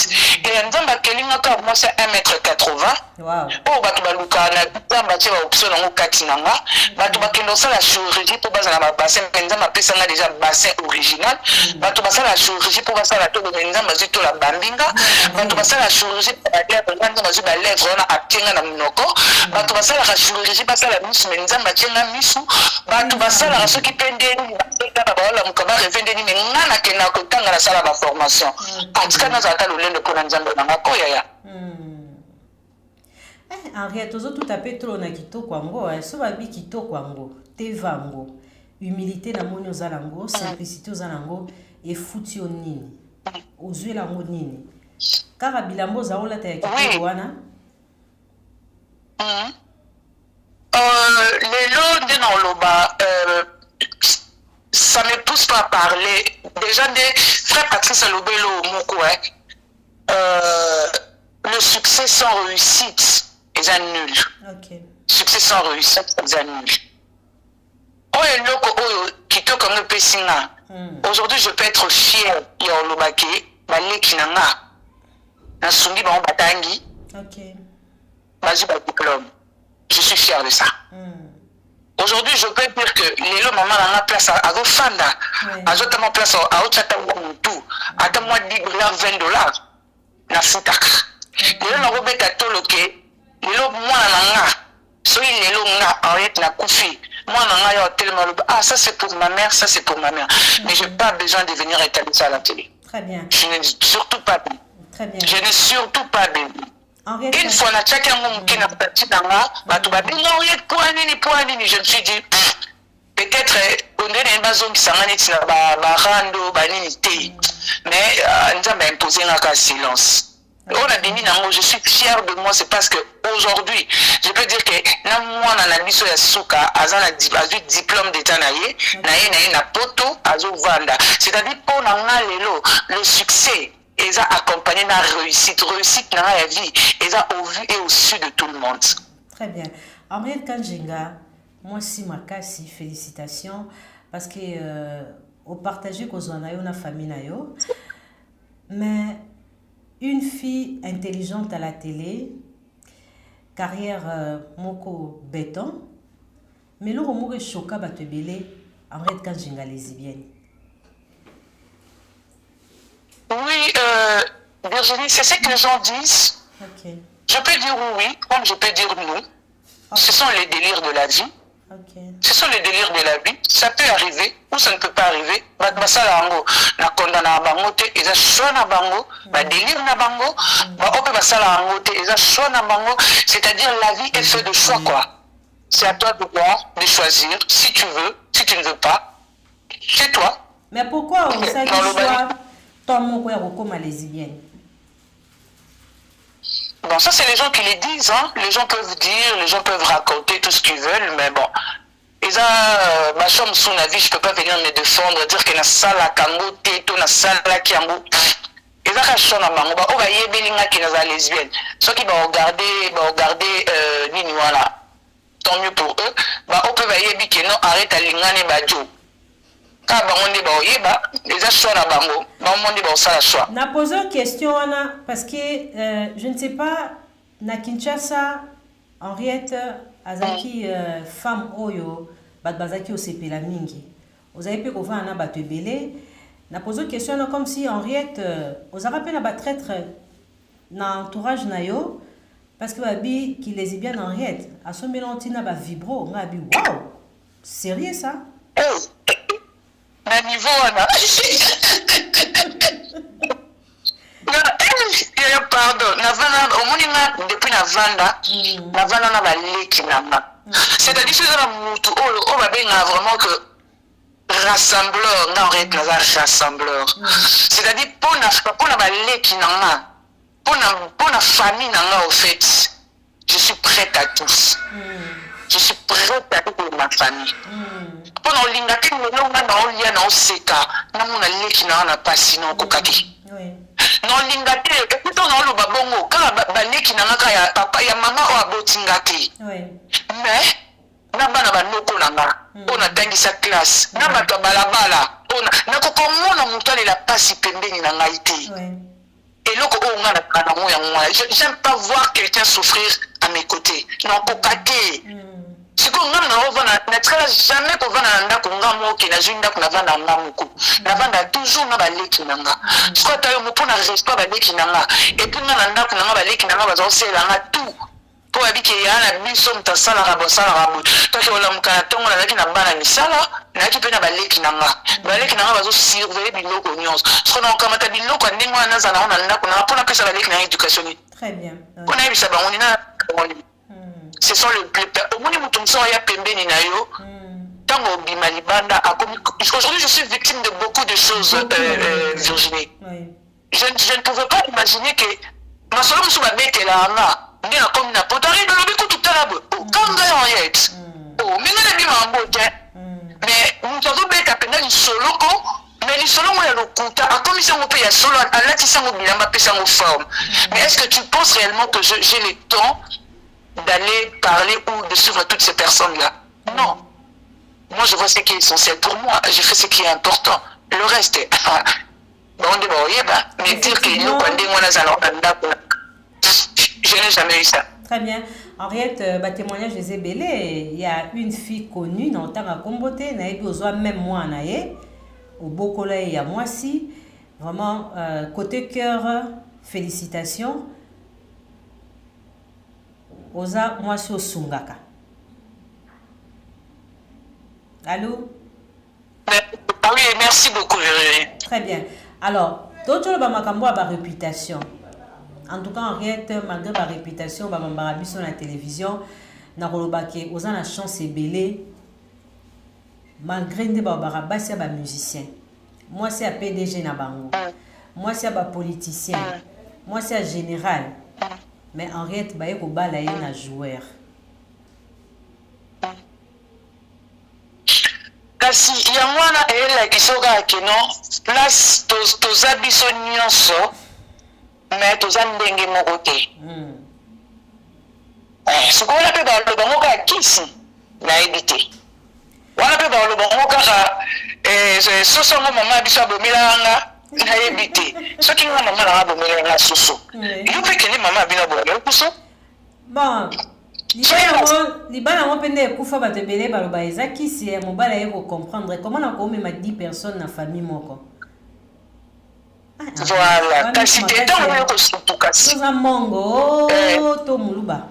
et en disant kelinga ka moi c'est 1m80
wow
oh batu baluka na tamba tira option na katinanga batu bakendo ça la chirurgie pour baza na bassin penza ma pesa nga déjà bassin original batu basa la chirurgie pour basa la to penza bazu to la bambinga batu basa la chirurgie pour la lèvre nga bazu ba lèvre na atenga na munoko batu basa la chirurgie basa la misu penza matenga misu batu basa la soki pendeni la mukaba revende ni ngana kena ko tanga la sala ba formation atika na zata lolendo pona nzambe na makoya ya
Henriette ozo tout à petro na kitoko yango so babi kitoko yango te vango humilité na moni ozalango simplicité ozalango e futi onini ozwela ngo nini kaka bilambo zaola ta ya kitoko wana
lelo ndena oloba ça me pousse pas à parler. Déjà, frère Patrice Alobelo Moko, le succès sans réussite est un nul.
Okay.
Succès sans réussite est un nul. Aujourd'hui, je peux être fier de Olobake, Balekinanga, Nasungi Batangi, Bazuba diplôme. Je suis fier de ça. Aujourd'hui, je peux dire que les lots maman a place à Gofanda, à Zotamon place à Otsatamutu, à Tamoua $10, $20, na Futak. Les lots n'ont pas toloke, les lots moi nanga, soy les lots na Koufi, moi nanga tellement ah ça c'est pour ma mère, ça c'est pour ma mère, mais j'ai pas besoin de venir étaler ça à la télé.
Très bien.
Je n'ai surtout pas bu.
Très bien.
Je n'ai surtout pas bu. Une fois, na tchaki yango mke na tati nanga, bato babenga oye poa nini, je me suis dit, peut-être, on dirait une bazon qui s'en est na barando, banini te. Mais, nous avons imposé un silence. Je suis fier de moi, c'est parce que aujourd'hui, je peux dire que moi, dans la mission de Souka, à diplôme d'état na poto, c'est-à-dire pour le succès, ils ont accompagné la réussite dans la vie, ils ont au vu et au su de tout le monde.
Très bien. Henriette Kanjenga, moi si ma kasi, félicitations, parce que au partager qu'on a eu une famille mais une fille intelligente à la télé, carrière moko béton, mais le mot choka batebele, Henriette Kanjenga lesbienne.
Oui, Virginie, c'est ce que les gens disent.
Okay.
Je peux dire oui, comme je peux dire non. Okay. Ce sont les délires de la vie.
Okay.
Ce sont les délires de la vie. Ça peut arriver ou ça ne peut pas arriver. Na condamna bango te, eza choix na bango, ba délire na bango, ba ope basala bango te, eza choix na bango. C'est-à-dire la vie est faite de choix quoi. C'est à toi de voir, de choisir si tu veux, si tu ne veux pas. C'est toi.
Mais pourquoi on sait que choix toi mon quoi comme lesbienne?
Bon, ça c'est les gens qui les disent, hein. Les gens peuvent dire, les gens peuvent raconter tout ce qu'ils veulent, mais bon. Et ça, ma chambre sous la vie, je peux pas venir me défendre, dire que na sala kango teto, na sala kiango. Et ça, quand je suis en bango, on va y belinga qui est lesbienne. Ceux qui vont regarder, nini voilà. Tant mieux pour eux. Bah, on peut y dire que non, arrête à l'ingane badjo. Quand on dit bah, yeba, les achats na bango, bah, on dit bah, ça la choix.
Na posé une question, Anna, parce que je ne sais pas, na Kinshasa, Henriette, azaki femme oyo, bazaki au CP la mingi. Vous avez pu voir Anna batebele. Na posé une question, comme si Henriette, vous avez rappelé na traître na entourage na yo, parce que babi qui les est bien Henriette, à son mélange na ba vibro, on a dit waouh, sérieux ça?
Na niveau Anna. Pardon, au moins depuis la vanda, la vanda na baleki nanga. C'est-à-dire que c'est un moutou, on va bien vraiment que rassembleur, non rassembleur. C'est-à-dire pour la baleki nanga, pour la famille nanga au fait, je suis prête à tous. Je suis prête à toute ma famille. Pour l'ingati, nous avons seka, nous avons leki nanga pas sinon kokaki. Non lingate écoute on le babongo quand baleki nanga ya papa ya maman o abotingate mais na bana banoko nanga on a tangi sa classe na bato balabala on na kokomona mutu ala pasi pembeni nanga ite et loko o nga na kana mo ya moi j'aime pas voir quelqu'un souffrir à mes côtés non kokate si on n'a jamais pour vendre un ndako ngamo qui n'a jamais ndako na vendre ngamuko na vendre toujours na baleki nanga soit tayo mo pour na respect baleki nanga et puis na ndako nanga baleki nanga bazo selanga tout pour habiter ya na biso mtasala rabo sala rabo to ke ola mukana tongo na na bana misala na ki pe na baleki nanga bazo surveiller biloko nyonso so na kamata biloko ndingo na zana na ndako na pour na pesa baleki na éducation.
Très bien.
On a eu ça ba on na ce sont au moins aujourd'hui je suis victime de beaucoup de choses Virginie. Je ne pouvais pas imaginer que ma soeur me soit bête là comme na potari de l'objet tout à l'heure comme Henriette oh mais n'a pas mambo mais nous avons bête à peine une solo mais les solo moi le coup à comme ça on peut y solo à la tissa on bien ma pesa en forme mais est-ce que tu penses réellement que j'ai le temps d'aller parler ou de suivre toutes ces personnes-là? Non. Moi, je vois ce qui est essentiel pour moi. Je fais ce qui est important. Le reste, mais dire que nous, je n'ai jamais eu ça.
Très bien. Henriette, témoignage de Zébélé, il y a une fille connue dans le temps à Comboté, même moi, au Bokola, il y a moi aussi. Vraiment, côté cœur, félicitations. Oza moi sur Sungaka. Allô?
Oui, merci beaucoup.
Très bien. Alors, D'autres ba makambo ba réputation. En tout cas, en réalité, malgré ma réputation, ba mambara biso na télévision, na kolobake oza na chance ebele. Malgré nde ba barabasi ba musicien. Moi c'est un PDG na bango. Moi c'est un politicien. Moi c'est un général. Mais en réalité, ba yeko bala ye na joueur.
Kasi yango wana eyelaki soka keno place toza biso nyonso mais toza ndenge moko te. Sikoyo wana mpe baloba ngo kaka kisi nayebi te. Wana mpe baloba ngo kaka soso ngo mama biso abomelanga nayebi te. Soki nga mama nanga abomelanga soso yo mpe kende mama bino abomelanga kuso.
Bon, libana mo pende ekufa bato ebele baloba eza kisi ya mobala ye ko comprendre comment na komema 10 personnes na famille moko.
Voilà, kasi te tango yo ko supuka si.
Toza mongo to muluba.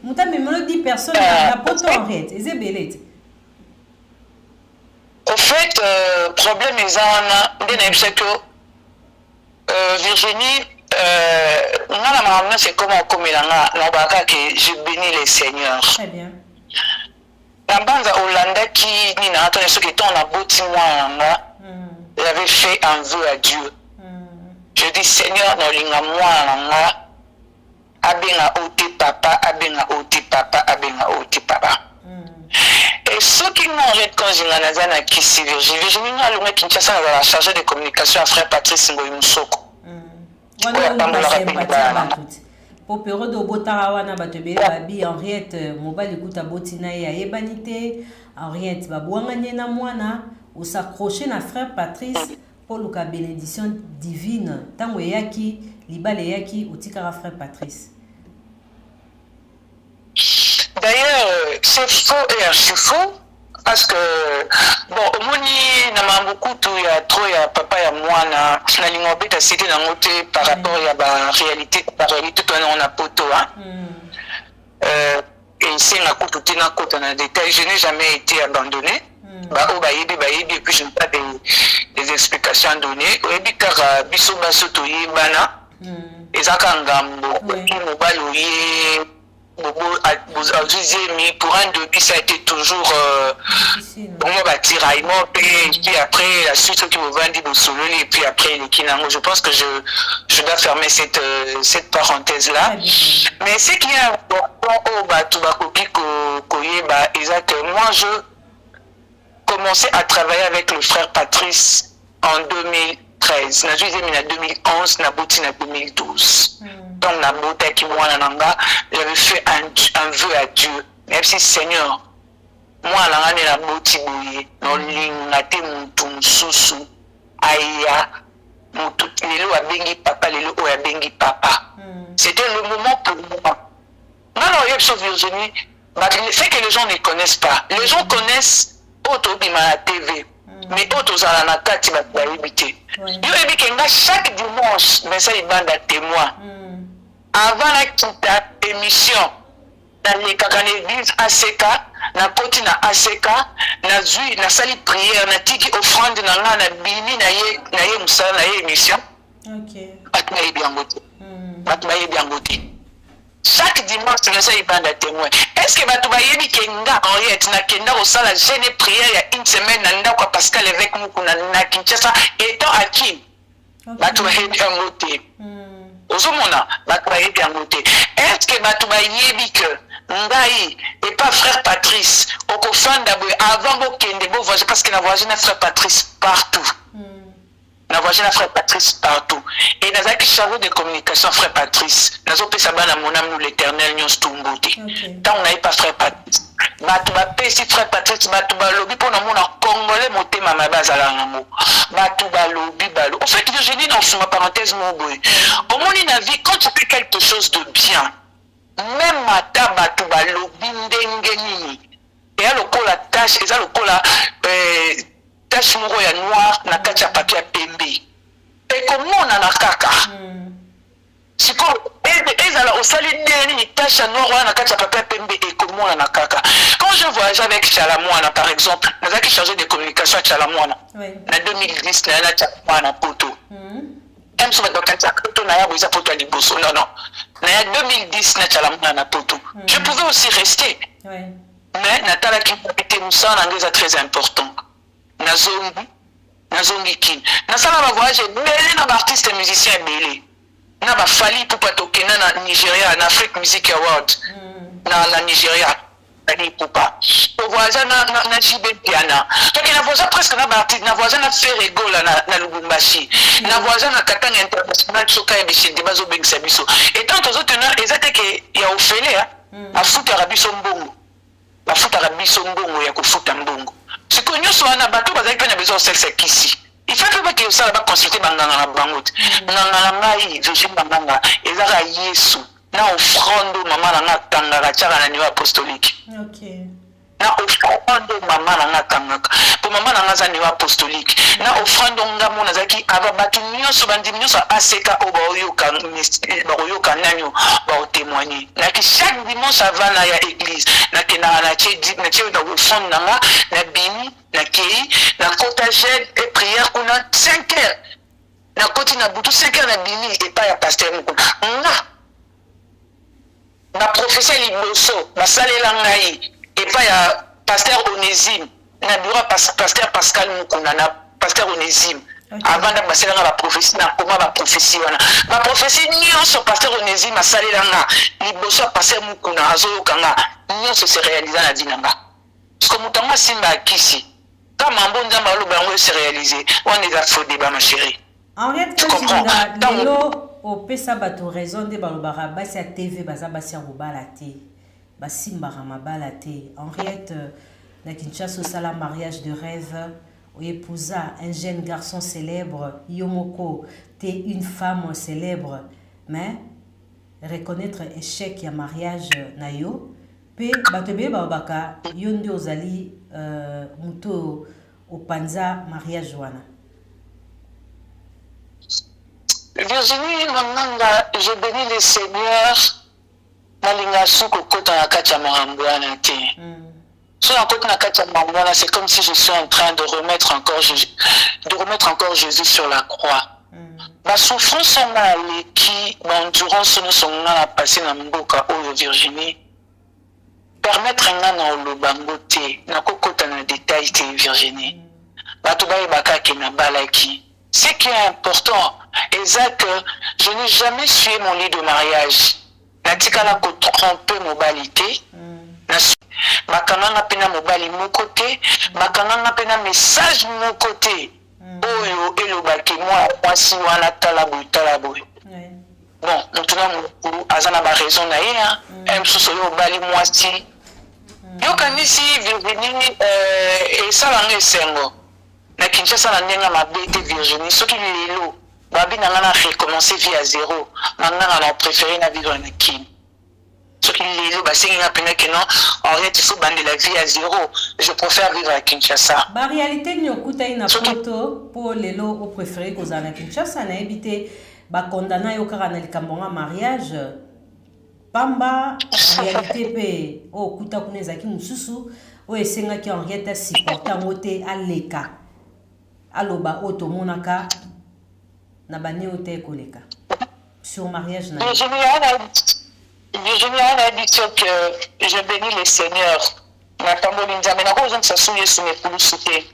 Mutambe melo 10 personnes na poto en fait, eze belete.
Au fait, problème eza wana nde na yebisa ko Virginie c'est comment comme je bénis les seigneurs.
Très bien.
Nambanza Olanda qui ni na atone soki ton na boti mwana j'avais fait un vœu à Dieu. Je dis Seigneur no linga mwana abenga oti papa abenga oti papa abenga oti papa. Et ceux qui m'ont arrêté quand j'ai nazana na kisi Virginie na longa Kinshasa la chargée de communication à frère Patrice Ngoyi Musoko.
Popero do botara wana bato bele babi Henriette mobali kuta botina ya yebanité Henriette babwanganye na mwana ou s'accrocher na frère Patrice pour la bénédiction divine tango yaki libale yaki utikara frère Patrice.
D'ailleurs c'est faux et archi faux. Parce que, bon, au moni, n'a beaucoup tout, il y a trop, il y a papa, il y a moi, na l'ingobé, t'as cité dans côté par rapport à la réalité, on a poto, hein. Et c'est un coup, tout est dans côté, on a détail. Je n'ai jamais été abandonné. Bah, et puis je n'ai pas des explications à donner. Et puis, car, biso, baso, toye, bana, et ça, quand gambo, pour un début ça a été toujours tiraillement et puis après la suite qui me vendit et puis après les kinango. Je pense que je dois fermer cette parenthèse là. Mais ce qui est important moi je commençais à travailler avec le frère Patrice en 2013. Na juillet 2011, na boti na 2012. Donc na bota qui moi j'avais fait un vœu à Dieu. Même si Seigneur, moi la boti boye, no lingate mutu mususu, aya, mutu lelo abengi papa, lelo o abengi papa. C'était le moment pour moi. Non, il Virginie, c'est que les gens ne connaissent pas. Les gens connaissent Autobima à la TV. Mais autres à la carte, il va éviter. Chaque dimanche, mais ça, il bande à témoin. Avant la émission, dans l'église ACK, na koti na ACK, na zui, na sali prière, na tiki offrande na nga na bini na ye musala na ye émission. Batuma ye bien gote. Chaque dimanche, c'est ça, il bande à témoin. Est-ce que Batouba Yebi Kenga, Henriette, na Kenda, au salle, j'ai des prières il y a une semaine, Nanda, Pascal, avec Mukuna, na Kinshasa, étant à qui Batouba Yebi Angote. Ozomona, Batouba Yebi Angote. Est-ce que Batouba Yebi que Ndaï et pas frère Patrice, au Kofan d'Abou, avant Bokende, parce qu'il a voyagé notre frère Patrice partout. Na voyagé na frère Patrice partout. Et nous avons chargé de communication frère Patrice. Nous avons fait mon âme l'éternel nous stumbuti. Tant on n'a pas frère Patrice. Batouba pesi frère Patrice batouba lobby pour nous na congolais monter ma bazala ngamo. Batouba lobby balo. En fait Virginie dans ma parenthèse mon boy. Au monde na vie quand tu fais quelque chose de bien. Même mata batouba lobby ndengeni. Et à la tâche, et à la tache moko ya noir na kati ya papier pembe et comment on a kaka siko ezala osali une tache noire wana kati papa pembe et comment na kaka. Quand je voyage avec Chalamouana par exemple, nous avons chargé de communication à Chalamouana. En 2010 na Chalamouana poto. Même si on a kati poto na ya boza poto à liboso. Non non. Na 2010 na Chalamouana poto. Je pouvais aussi rester. Mais Natala qui était Moussa c'est très important. Nazongi kin. Nasala ma voyage belé na artiste et musicien belé. Na ba fali pour pas toquer na Nigeria, en Afrique Music Award. Na la Nigeria. Fali pour pas. Au voisin na Jibé Piana. Donc na voisin presque na ba artiste, na voisin na Ferrego na Lubumbashi. Na voisin na Katanga International Soka et Bichel de Bazo Bengsabiso. Et tant aux autres exact que ya ofélé a foot arabiso mbongo. Ba foot arabiso mbongo ya ko foot mbongo. Ce que nous sommes en bateau, parce qu'on a besoin de celle qui il faut que ça va consulter Banganga na Bangout. Nanganga yi, Virgin Banganga, et ça Yesu. Na offrande maman na tangara tchara na niveau apostolique. OK. Na offrande maman na tangaka. Pour maman na za niveau apostolique. Na offrande ngamo na zaki aba batu nyonso bandi nyonso aseka obayoka bayoka nanyo ba témoigner. Na ki chaque dimanche avant na ya église, na ke na tchedi na tchedi na offrande na bini na kei na contagène et prière qu'on a 5 heures. Na koti na butu 5 heures na bini et pas ya pasteur mukuna. Na professeur Liboso, na salela ngai et pas ya pasteur Onésime, na bureau pasteur Pascal Mukuna na pasteur Onésime. Avant de passer dans la prophétie, na comment la prophétie wana. La prophétie nyonso pasteur Onésime salela nga, Liboso pasteur Mukuna azo kanga, nyonso se réaliser na dinanga. Parce que mutanga simba kisi. Quand mambo nzamba lo bango se réaliser, on est à faux débat ma chérie.
En réalité, tu comprends. Lelo au pesa bato raison de balobara basi à TV baza basi robala te. Basimba ramabala te. En réalité, na Kinshasa sala mariage de rêve, ou épousa un jeune garçon célèbre, Yomoko, t'es une femme célèbre, mais reconnaître échec ya mariage na yo, pe batebe babaka yonde ozali muto au panza mariage wana.
Virginie Manganga, je bénis le Seigneur. Nalinga suko kota na kacha marambwana te. Sur la côte na kacha marambwana, c'est comme si je suis en train de remettre encore Jésus sur la croix. Ma souffrance en a qui, l'endurance nous sommes là passé dans mboka oyo Virginie. Permettre un an au lobangote, na kokota na détail te Virginie. Batuba ibaka ke na balaki. Ce qui est important, c'est que je n'ai jamais suivi mon lit de mariage. Natikala ko tromper modalité. Makanga pena mobali mon côté, makanga pena message mon côté. Oyo elobaki moi si wana talaboy. Bon, maintenant mon azana ba raison na hein. Même sous le bali moi si. Yo kanisi Virginie et ça l'ange sengo. Na Kinshasa na ndenga mabete Virginie soki lelo babi na ngana recommencer vie à zéro nanga na préféré na vivre na Kin soki lelo basengi na pena que non en réalité il faut bande la vie à zéro je préfère vivre à Kinshasa
ba réalité ni okuta ina photo pour lelo au préféré ko za na Kinshasa na ebité ba condamna yo kaka na likambonga mariage pamba réalité pe okuta kuneza ki mususu o esenga ki en réalité supporter ngote aleka aloba otomonaka na bani ote koleka sur mariage na
Virginie a dit que je bénis le Seigneur na tamboli nzambe na kozo nsa suye sume kulusute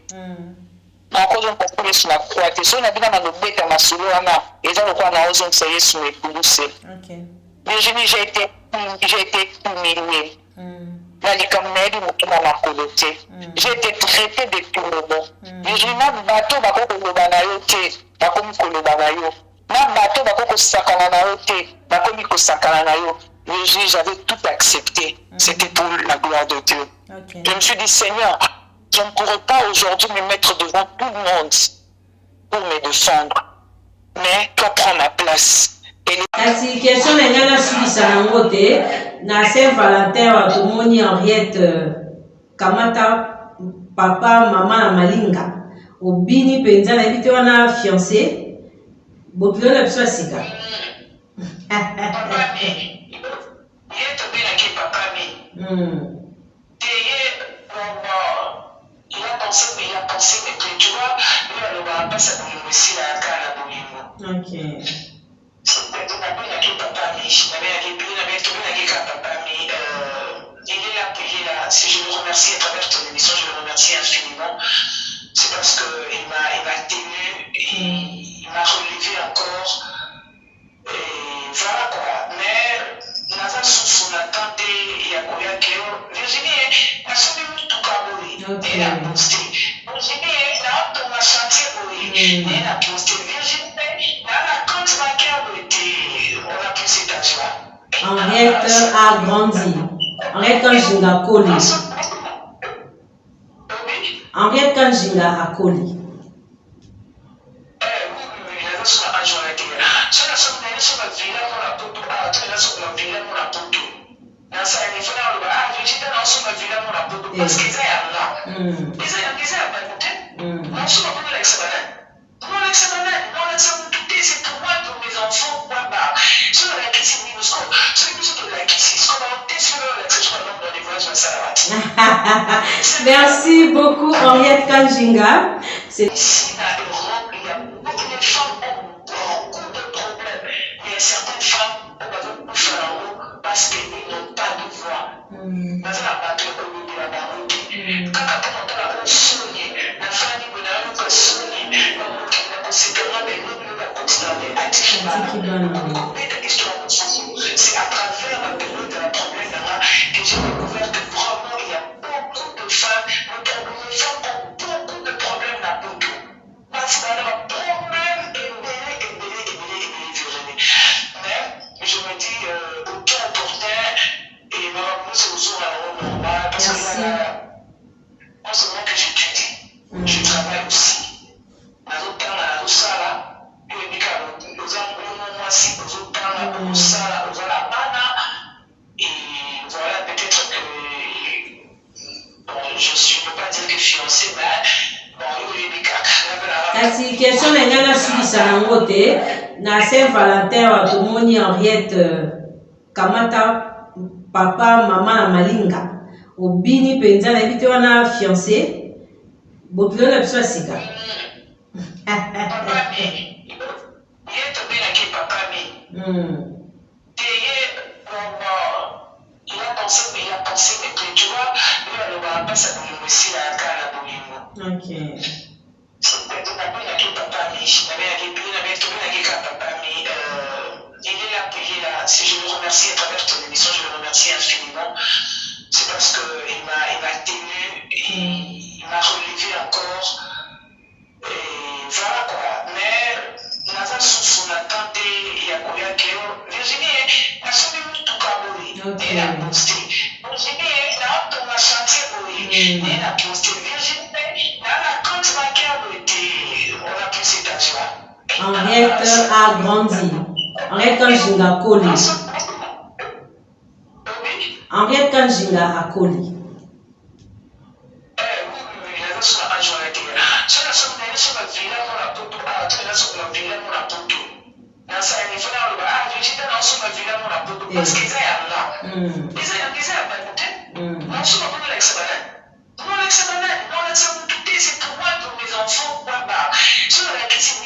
na kozo nsa suye suna kwate so na bina na lobeta masolo wana eza lokwa na ozo nsa yesu me kuluse. OK. Virginie, j'ai été humiliée. J'ai été traité de tout le monde. Virginie, na bateau bako kolobana yo te, bakomi kolobana yo. Na bateau bako kosakana na yo te, bakomi kosakana na yo. Virginie, j'avais tout accepté. C'était pour la gloire de Dieu. Okay. Je me suis dit, Seigneur, je ne pourrais pas aujourd'hui me mettre devant tout le monde pour me défendre. Mais toi, prends ma place.
La situation est là, na Saint-Valentin, wa tomoni Henriette Kamata, papa, maman na malinga. Obini penza na bité wana fiancé. Bokilo na biso sika.
Il a pensé, mais tu vois, il va pas ça pour aussi la cara bolingo.
Ok.
Si je le remercie à travers ton émission, je le remercie infiniment. C'est parce qu'il m'a tenu, il m'a relevé encore. Et voilà quoi. Mais naza susu na tante ya koya keo Virginie nasomi mutu kabori et la poste Virginie na to ma chantier boy et la poste Virginie na la compte bancaire de on a pris cet âge-là.
Henriette a grandi. Henriette Kanjinga Koli. Henriette Kanjinga a Koli.
Parce qu'ils aient là. Ils aient c'est pour moi, pour mes enfants, sur la question
merci beaucoup, Henriette Kanjinga.
Ici, à Europe, il y a beaucoup de femmes qui ont beaucoup de problèmes. Il y a certaines femmes qui ont beaucoup de pharaons parce qu'ils n'ont pas de voix. C'est à travers la période de la problème que j'ai découvert que vraiment il y a beaucoup de femmes, notamment les femmes qui ont beaucoup de problèmes à Poto. Parce qu'il y a un problème mais je me dis, autant opportun, et ma c'est aussi un normal, parce que moi c'est moi que j'étudie, je travaille aussi. Et voilà, peut-être que je ne peux pas dire que fiancé, mais bon, il y a des cas.
Kasi question na ngana sulisa na ngote na Saint-Valentin wa tomoni Henriette kamata papa mama na malinga obini penza na bité wana fiancé bokilo na biso sika.
Papa mi il tombé là qui papa mi. Il a pensé, mais tu vois, lui, il va pas ça pour aussi la cara bolingo.
Ok.
Si je le remercie à travers ton émission, je le remercie infiniment. C'est parce qu'il m'a tenu, il m'a relevé encore. Et voilà quoi. Mais naza susu na tante ya koya keo Virginie nasomi mutu kabori et la poste Virginie na to ma chantier boy et la poste Virginie na la compte bancaire de on a pris cet âge-là.
Henriette a grandi. Henriette Kanjinga Koli. Henriette Kanjinga a Koli.
Parce qu'ils aient là. Ils aient c'est pour moi, pour mes enfants, sur la question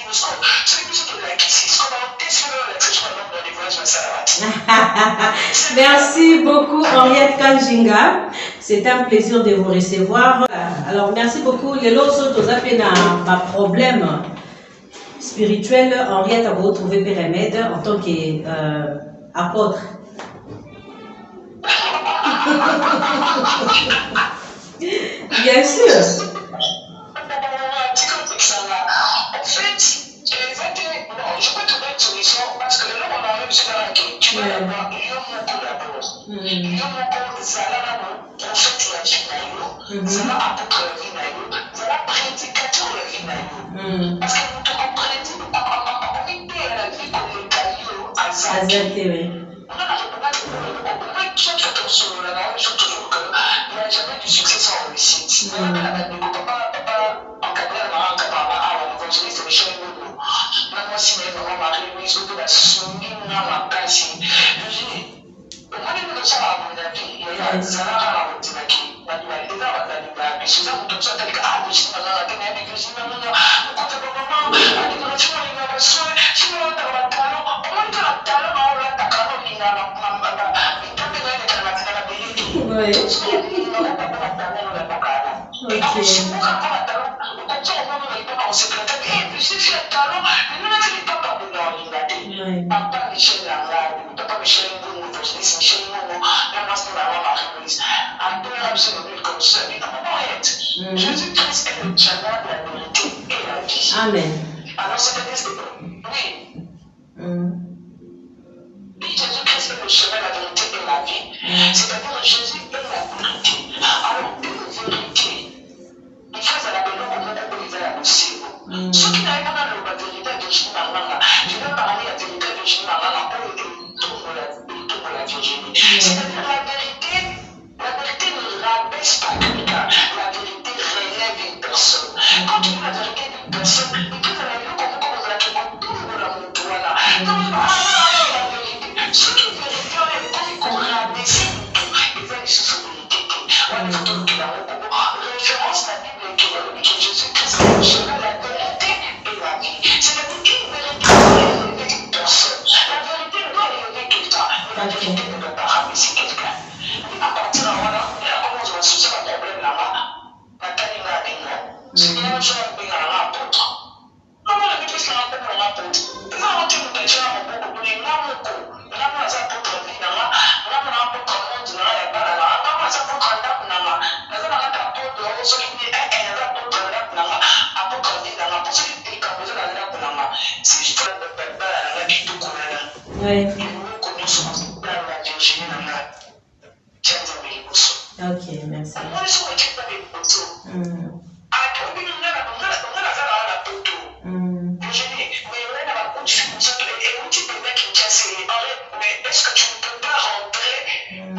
merci beaucoup Henriette Kanjinga. C'est un plaisir de vous recevoir. Alors merci beaucoup. Les autres ont fait un problème spirituel. Henriette a retrouvé Pérémède en tant qu'apôtre. Bien sûr.
En fait, je peux trouver une solution parce que le nom on arrive sur la quai, tu vas avoir l'homme d'abord. L'homme Zala, prophète la vie, Zala apôtre la vie, Zala prédicateur la vie. Parce que nous te comprenons, on est à la vie comme le caillou à Zala. Je trouve toujours qu'il n'y a jamais de succès sans réussite. Papa, encadré à l'évangéliste Michel Boudou. Moi, si mes parents m'arrivent, ils ont soumis à ma place. Je dis, moi, je ne sais pas à mon avis. Jésus-Christ est le chemin, la vérité et la vie.
Amen.
Alors, c'est-à-dire que, oui. Jésus-Christ est le chemin, la vérité et la vie. C'est-à-dire que Jésus est la vérité. Alors, une vérité, il faut que la vérité aussi. Ceux qui n'avaient pas la vérité de Jésus, je vais parler de la vérité de Jésus, pour le tour de la Virginie. C'est-à-dire la vérité ne rabaisse pas quelqu'un. La vérité relève une personne. Quand tu dis la vérité d'une personne, il peut te la dire comme la tour de la montoie. Donc, la vérité. Ceux qui vérifient les temps qu'on rabaisse, ils veulent se vérité. Référence la Bible qui dit que Jésus-Christ est le chemin, la vérité et la vie. C'est-à-dire qu'une vérité doit élever une personne. La vérité doit élever quelqu'un. Mais la vérité ne doit pas rabaisser quelqu'un. À partir de là, comment je vais soucier le problème là-bas, Nathalie m'a dit non. C'est bien un jour où il y a un apôtre. Comment la Bible s'en appelle un apôtre? Il va rentrer dans le cœur de mon beaucoup, mais il y a un apôtre. Il y a un apôtre en vie, il y a un apôtre en monde, il y a un apôtre en dame, il y a un apôtre en ceux qui disent, il y a un apôtre en dame, apôtre en vie, il y a un apôtre qui dit, quand vous avez un apôtre, si je fais le peuple, il y a un qui te connaît. Et nous connaissons la Virginie,
ok, merci.
Est-ce que tu ne peux pas rentrer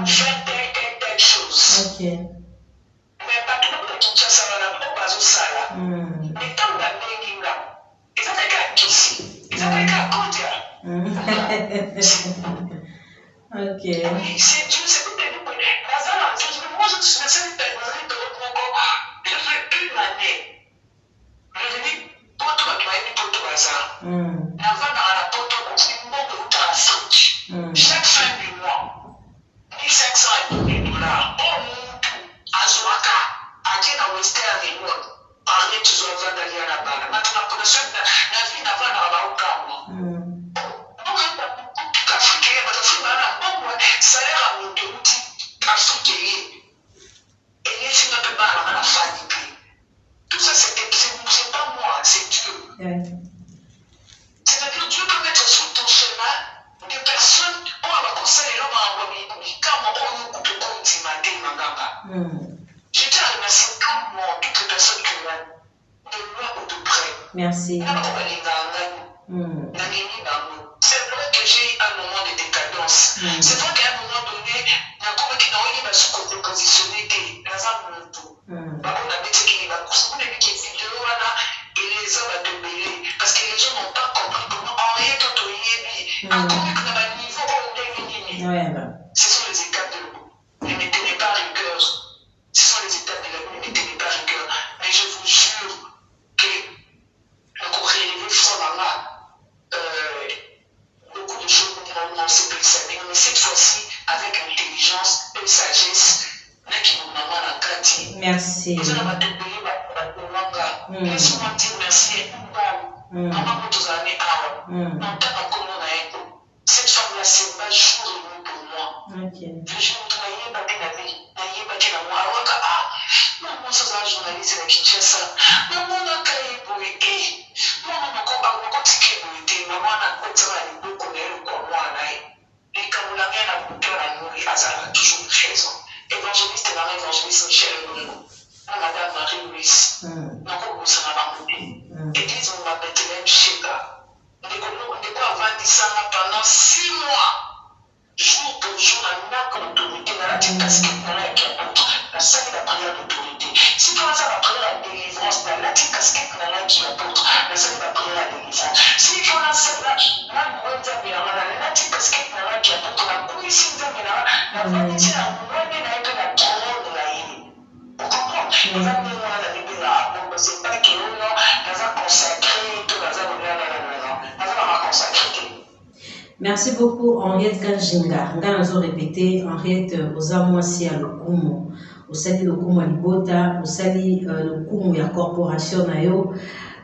faire telle chose?
Ok.
Mais pas tout le monde qui tient ça dans la base au sala. Mais quand on a béni là, ils ont des gars qui ici. Ils ont des gars qui
ok.
Oui, c'est Dieu, c'est tout. Moi, je me suis laissé une année. Je dis, pour toi, tu as eu pour toi ça. Avant, dans la porte, on dit, bon, de l'Afrique. Chaque fin du mois, 1500 $, oh, Azouaka, à Dina Western Union, parler de Zouava d'aller à la balle. Maintenant, pour le seul, la vie n'a pas dans la Okama. Salaire à mon outil africain et les filles ne peuvent pas avoir la famille. Tout ça, c'est pas moi, c'est Dieu. C'est-à-dire Dieu peut mettre sur ton chemin des personnes qui ont un conseil et l'homme a envoyé quand on coupe le compte, il m'a dit, je tiens à remercier toutes les personnes qui m'ont de loin ou de près.
Merci.
C'est vrai que j'ai eu un moment de décadence. C'est vrai qu'à un moment donné, il y a encore qui n'ont pas su côté positionné que dans un monde. On a dit qu'il va couper des vidéos et les hommes à tomber. Parce que les gens n'ont pas compris comment en rien tout au yébi. Encore que dans un niveau où on est minimi. Ce sont les étapes de l'eau. Ne mettez pas rigueur. Ce sont les étapes de l'eau. Ne mettez pas rigueur. Mais je vous jure que le courrier élevé Fromama. Beaucoup de choses n'ont s'est précédé, mais cette fois-ci, avec intelligence et sagesse,
merci.
Laisse-moi dire merci. Cette femme-là, c'est pas jour et nuit pour moi. Je suis journaliste à Kinshasa. Maman n'a qu'à y bouiller. Maman n'a qu'à bouiller. Maman n'a qu'à bouiller. Et comme on a bien à bouiller, on a nourri, Azara a toujours raison. Évangéliste et Marie-Évangéliste Michel Mbongo. Madame Marie-Louise. N'a qu'à bouiller. Église, on m'a Bethléem Sheba. On est avant 10 ans pendant 6 mois. Jour pour jour, on a comme autorité. On a la petite casquette, on a la salle de la prière d'autorité. Si tu as la prière à délivrance, on a la petite casquette, on a la qui apporte. La salle de la prière à délivrance. Si tu as la salle de la petite casquette, on a la qui apporte. On a couillé si on a la petite casquette, on a la C'est pas que nous, nous consacré, tout nous consacré.
Merci beaucoup, Henriette Kanjinga. Nous allons répéter, Henriette, aux amoisi à l'okumu, au sali l'okumu à libota, au sali l'okumu à corporation nayo,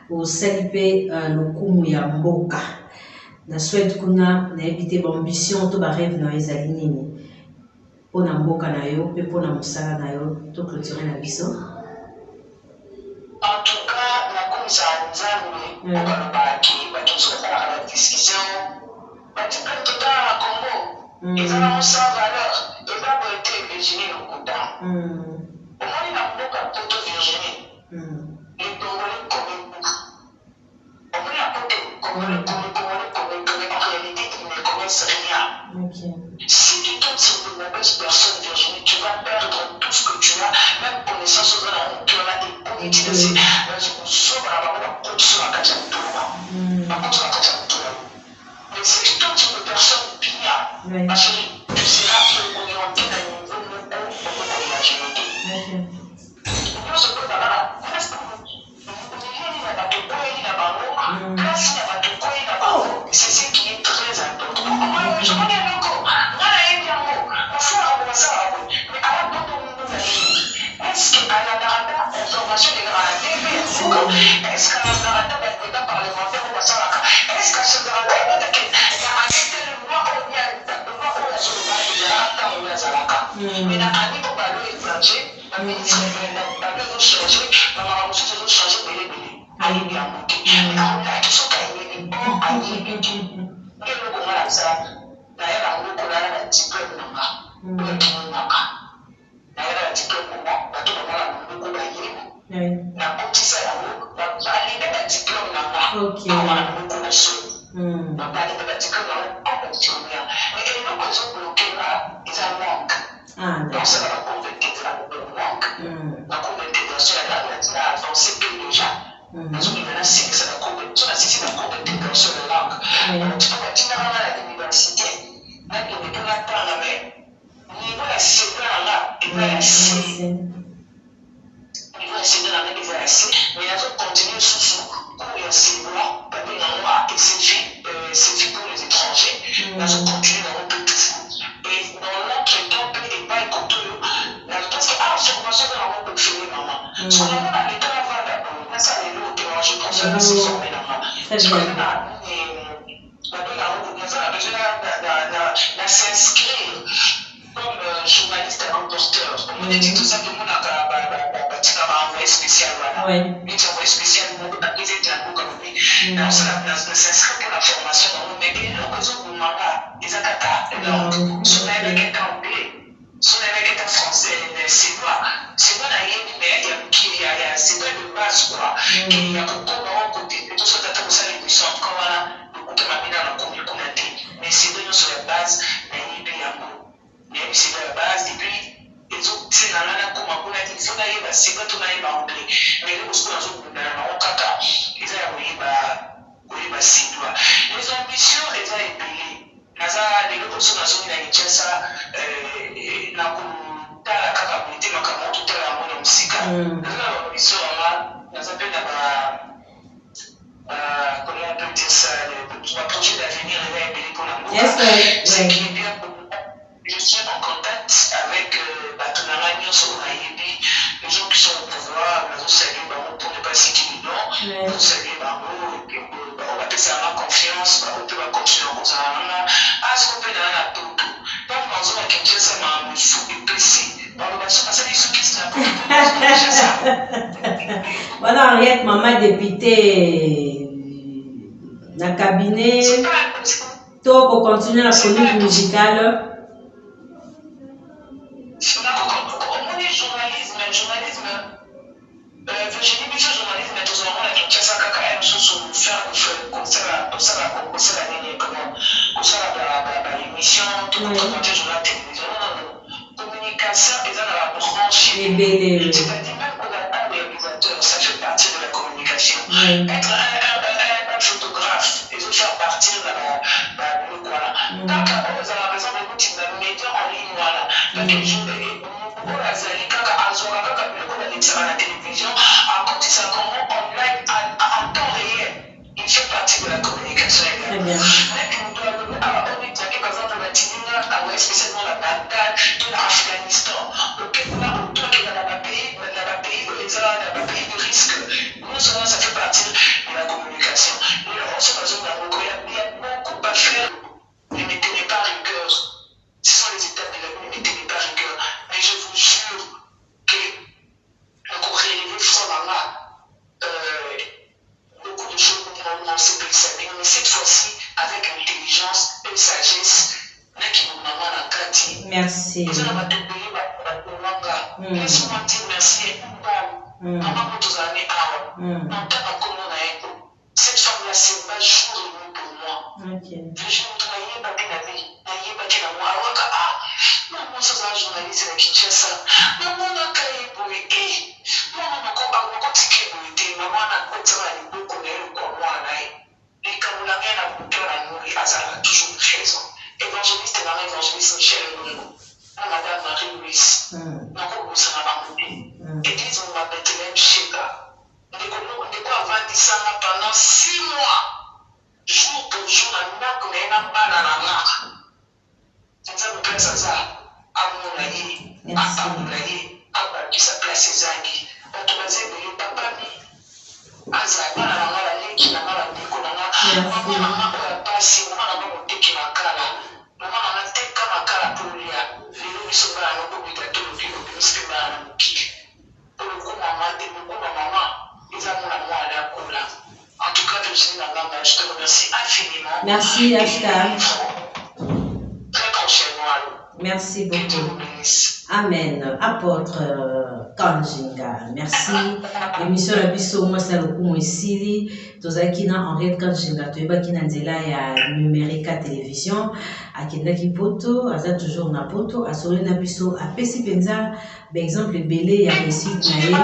au sali pe l'okumu ya mboka. Na souhaite kuna na éviter ambition to ba rêve na ezali nini. Pona mboka nayo, pe pona musala nayo, to clôturer la biso.
En tout cas, la commission Nzambe, on va parler, tout ça la discussion. Tu peux tout à Congo. Ils ont sans valeur. Ils ont été Virginie au Kouta. Au moins, il y a beaucoup de Virginie. Les Congolais communs. Au moins, il y a beaucoup de Congolais communs. En réalité, ils ne connaissent rien. Si tu tombes sur de mauvaises personnes, Virginie, tu vas perdre tout ce que tu as, même connaissance sur la route, tu en as des bonnes idées. Mais si tu tombes sur des personnes bien, parce que tu seras orienté dans le niveau où on peut imaginer. C'est ce qui est très important. Moi, je connais encore. Est-ce qu'à la Narada, information de la TV, est-ce qu'à la Narada, le débat parlementaire ou est-ce qu'à ce Narada, il y a un tel mois où il y a le mois où il y a ce débat, il y a Zalaka. Mais dans un niveau étranger, la ministre de la ont changé, la Maramoussi ont changé de l'ébélé. Aïe, bien monté. Mais quand on a tout ça, il y a des bons aïe, bien monté. Et le Congo, ça, d'ailleurs, on a un diplôme nanga. Naera diplôme moi, bato bamala beaucoup baye. Na kotisa yango, balinde ba diplôme nanga. OK. Bamala beaucoup na so. Balinde ba diplôme nanga, on continue. Mais eloko ezo bloqué là, ils en manquent. Donc ça va convertir dans le manque. La convertir la avancée déjà. Parce que maintenant c'est la convertir, c'est la convertir sur la langue. Tu peux continuer à l'université, là il n'y a pas de temps mais niveau ya sida là il va essayer mais il faut continuer sous cours ya sida parce que c'est pour les étrangers il faut continuer dans notre tout et dans l'autre temps il va écouter parce que la formation de la robe de maman ce qu'on a l'état avant d'abord ça les autres je pense que c'est formé maman on a besoin de s'inscrire comme journaliste et reporter. On a dit tout ça, tout le monde a envoyé spécial. Voilà. Mais tu as envoyé spécial, on a brisé un peu comme lui. Donc, ça s'inscrit pour la formation. Mais il y a une raison pour moi, ils ont un si on avait quelqu'un anglais, si on avait quelqu'un français, c'est moi. C'est moi, mais il y a c'est moi de base, quoi. Il y a beaucoup de côté. Tout ça, tu as ça, les puissants, comme le côté mamina, la communauté. Mais c'est nous sur la base, mais il y a un peu. Mais c'est la base, et puis, les autres, c'est dans la comme on a dit, il faut d'aller, c'est pas tout d'aller anglais. Mais les autres, dans le caca, ils ont c'est toi. Les ambitions, elles ont été les autres sont dans une Kinshasa, na kutala capacité, ma camarade, tout à l'heure, on musique. Les ambitions, on a appelé comment on peut dire ça, le projet d'avenir, pour la mode. C'est qui est bien pour je suis en contact avec les gens qui sont au pouvoir, nous saluons pour ne pas citer le nom, nous saluons on va passer à ma confiance, on peut continuer en faisant à ce qu'on peut dans la tout. Donc, dans un Kinshasa, il faut précis.
Voilà, Henriette, maman députée dans le cabinet, tout pour continuer la chronique musicale.
Journalisme, Virginie Michel, journalisme, tout ça, on a dit que ça, quand même, sur faire l'émission, tout le monde sur la télévision, communication, ils ont la branche. C'est-à-dire même qu'on a un réalisateur, ça fait partie de la communication. Être un photographe, ils ont faire partie de la voilà. Donc, on a besoin de médias en ligne, voilà. Donc, ça va à la télévision, à côté ça comment online, en temps réel. Il fait partie de la communication également. Mais on doit on est par exemple la Tinina, spécialement la Bagdad, de l'Afghanistan, auquel là, on doit qu'il y a dans le pays de risque. Non seulement ça fait partie de la communication, mais on se passe dans le il y a beaucoup à faire. Ne mettez pas rigueur. Ce sont les étapes de la vie, ne mettez pas rigueur. Mais je vous jure que le courrier est vraiment beaucoup de choses dans ce pays, mais cette fois-ci avec intelligence et sagesse.
Merci.
Laisse-moi dire merci. Cette femme-là, c'est pas jour et nuit pour moi. Je suis journaliste à Kinshasa. Maman a créé pour lui. Maman a continué pour lui. Maman a continué pour lui. Et quand vous l'avez à la bouteille, elle a toujours raison. Évangéliste et l'évangéliste Michel Lungu, Madame Marie-Louise, Église de Bethléem Sheba. On est avant ça pendant 6 mois, jour pour jour, on a pas dans la marque. C'est ça que ça à Moulaye, à Moulaye, à Baki, sa place ses amis. On te va dire, papa, Aza, pas la maman, la qui n'a pas la déco, maman, la passe, maman, la maman, qui m'a calé. Maman, on a été comme un cas pour lui. Les sont là, on a oublié de le faire, pour le coup, maman, ils ont la cola. En tout cas, je te remercie infiniment.
Merci, Ashta.
Très prochainement.
Merci beaucoup. Amen. Apôtre Kanjinga. Merci. Émission la biso moi c'est le coup ici. Tozaki na Henriette Kanjinga. Tu es baki na nzela ya numérique télévision. Akenda ki poto. Aza toujours na poto. Asori na biso. Apesi penza. Exemple belé ya réussite na ye.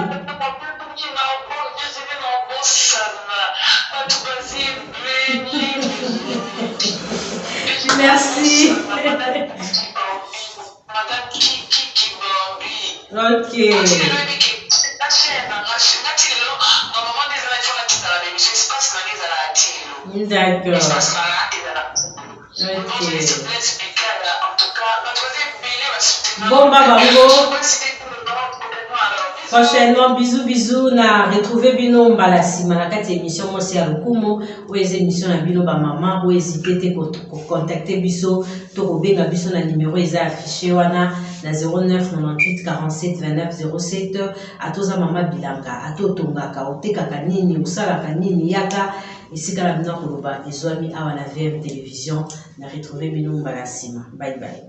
Merci. Ok. D'accord. Ok. Bon, Babango. Prochainement, bisous, na retrouver bino mbalasi malakati émission moi c'est Lokumo ou les émissions na bino ba maman ou hésiter te contacter biso to kobenga biso na numéro eza affiché wana na 09 98 47 29 07 atoza mama bilanga atotongaka otekaka nini usalaka nini yaka esika na bino koloba ezwami awa na VM télévision na retrouver bino mbalasi bye bye.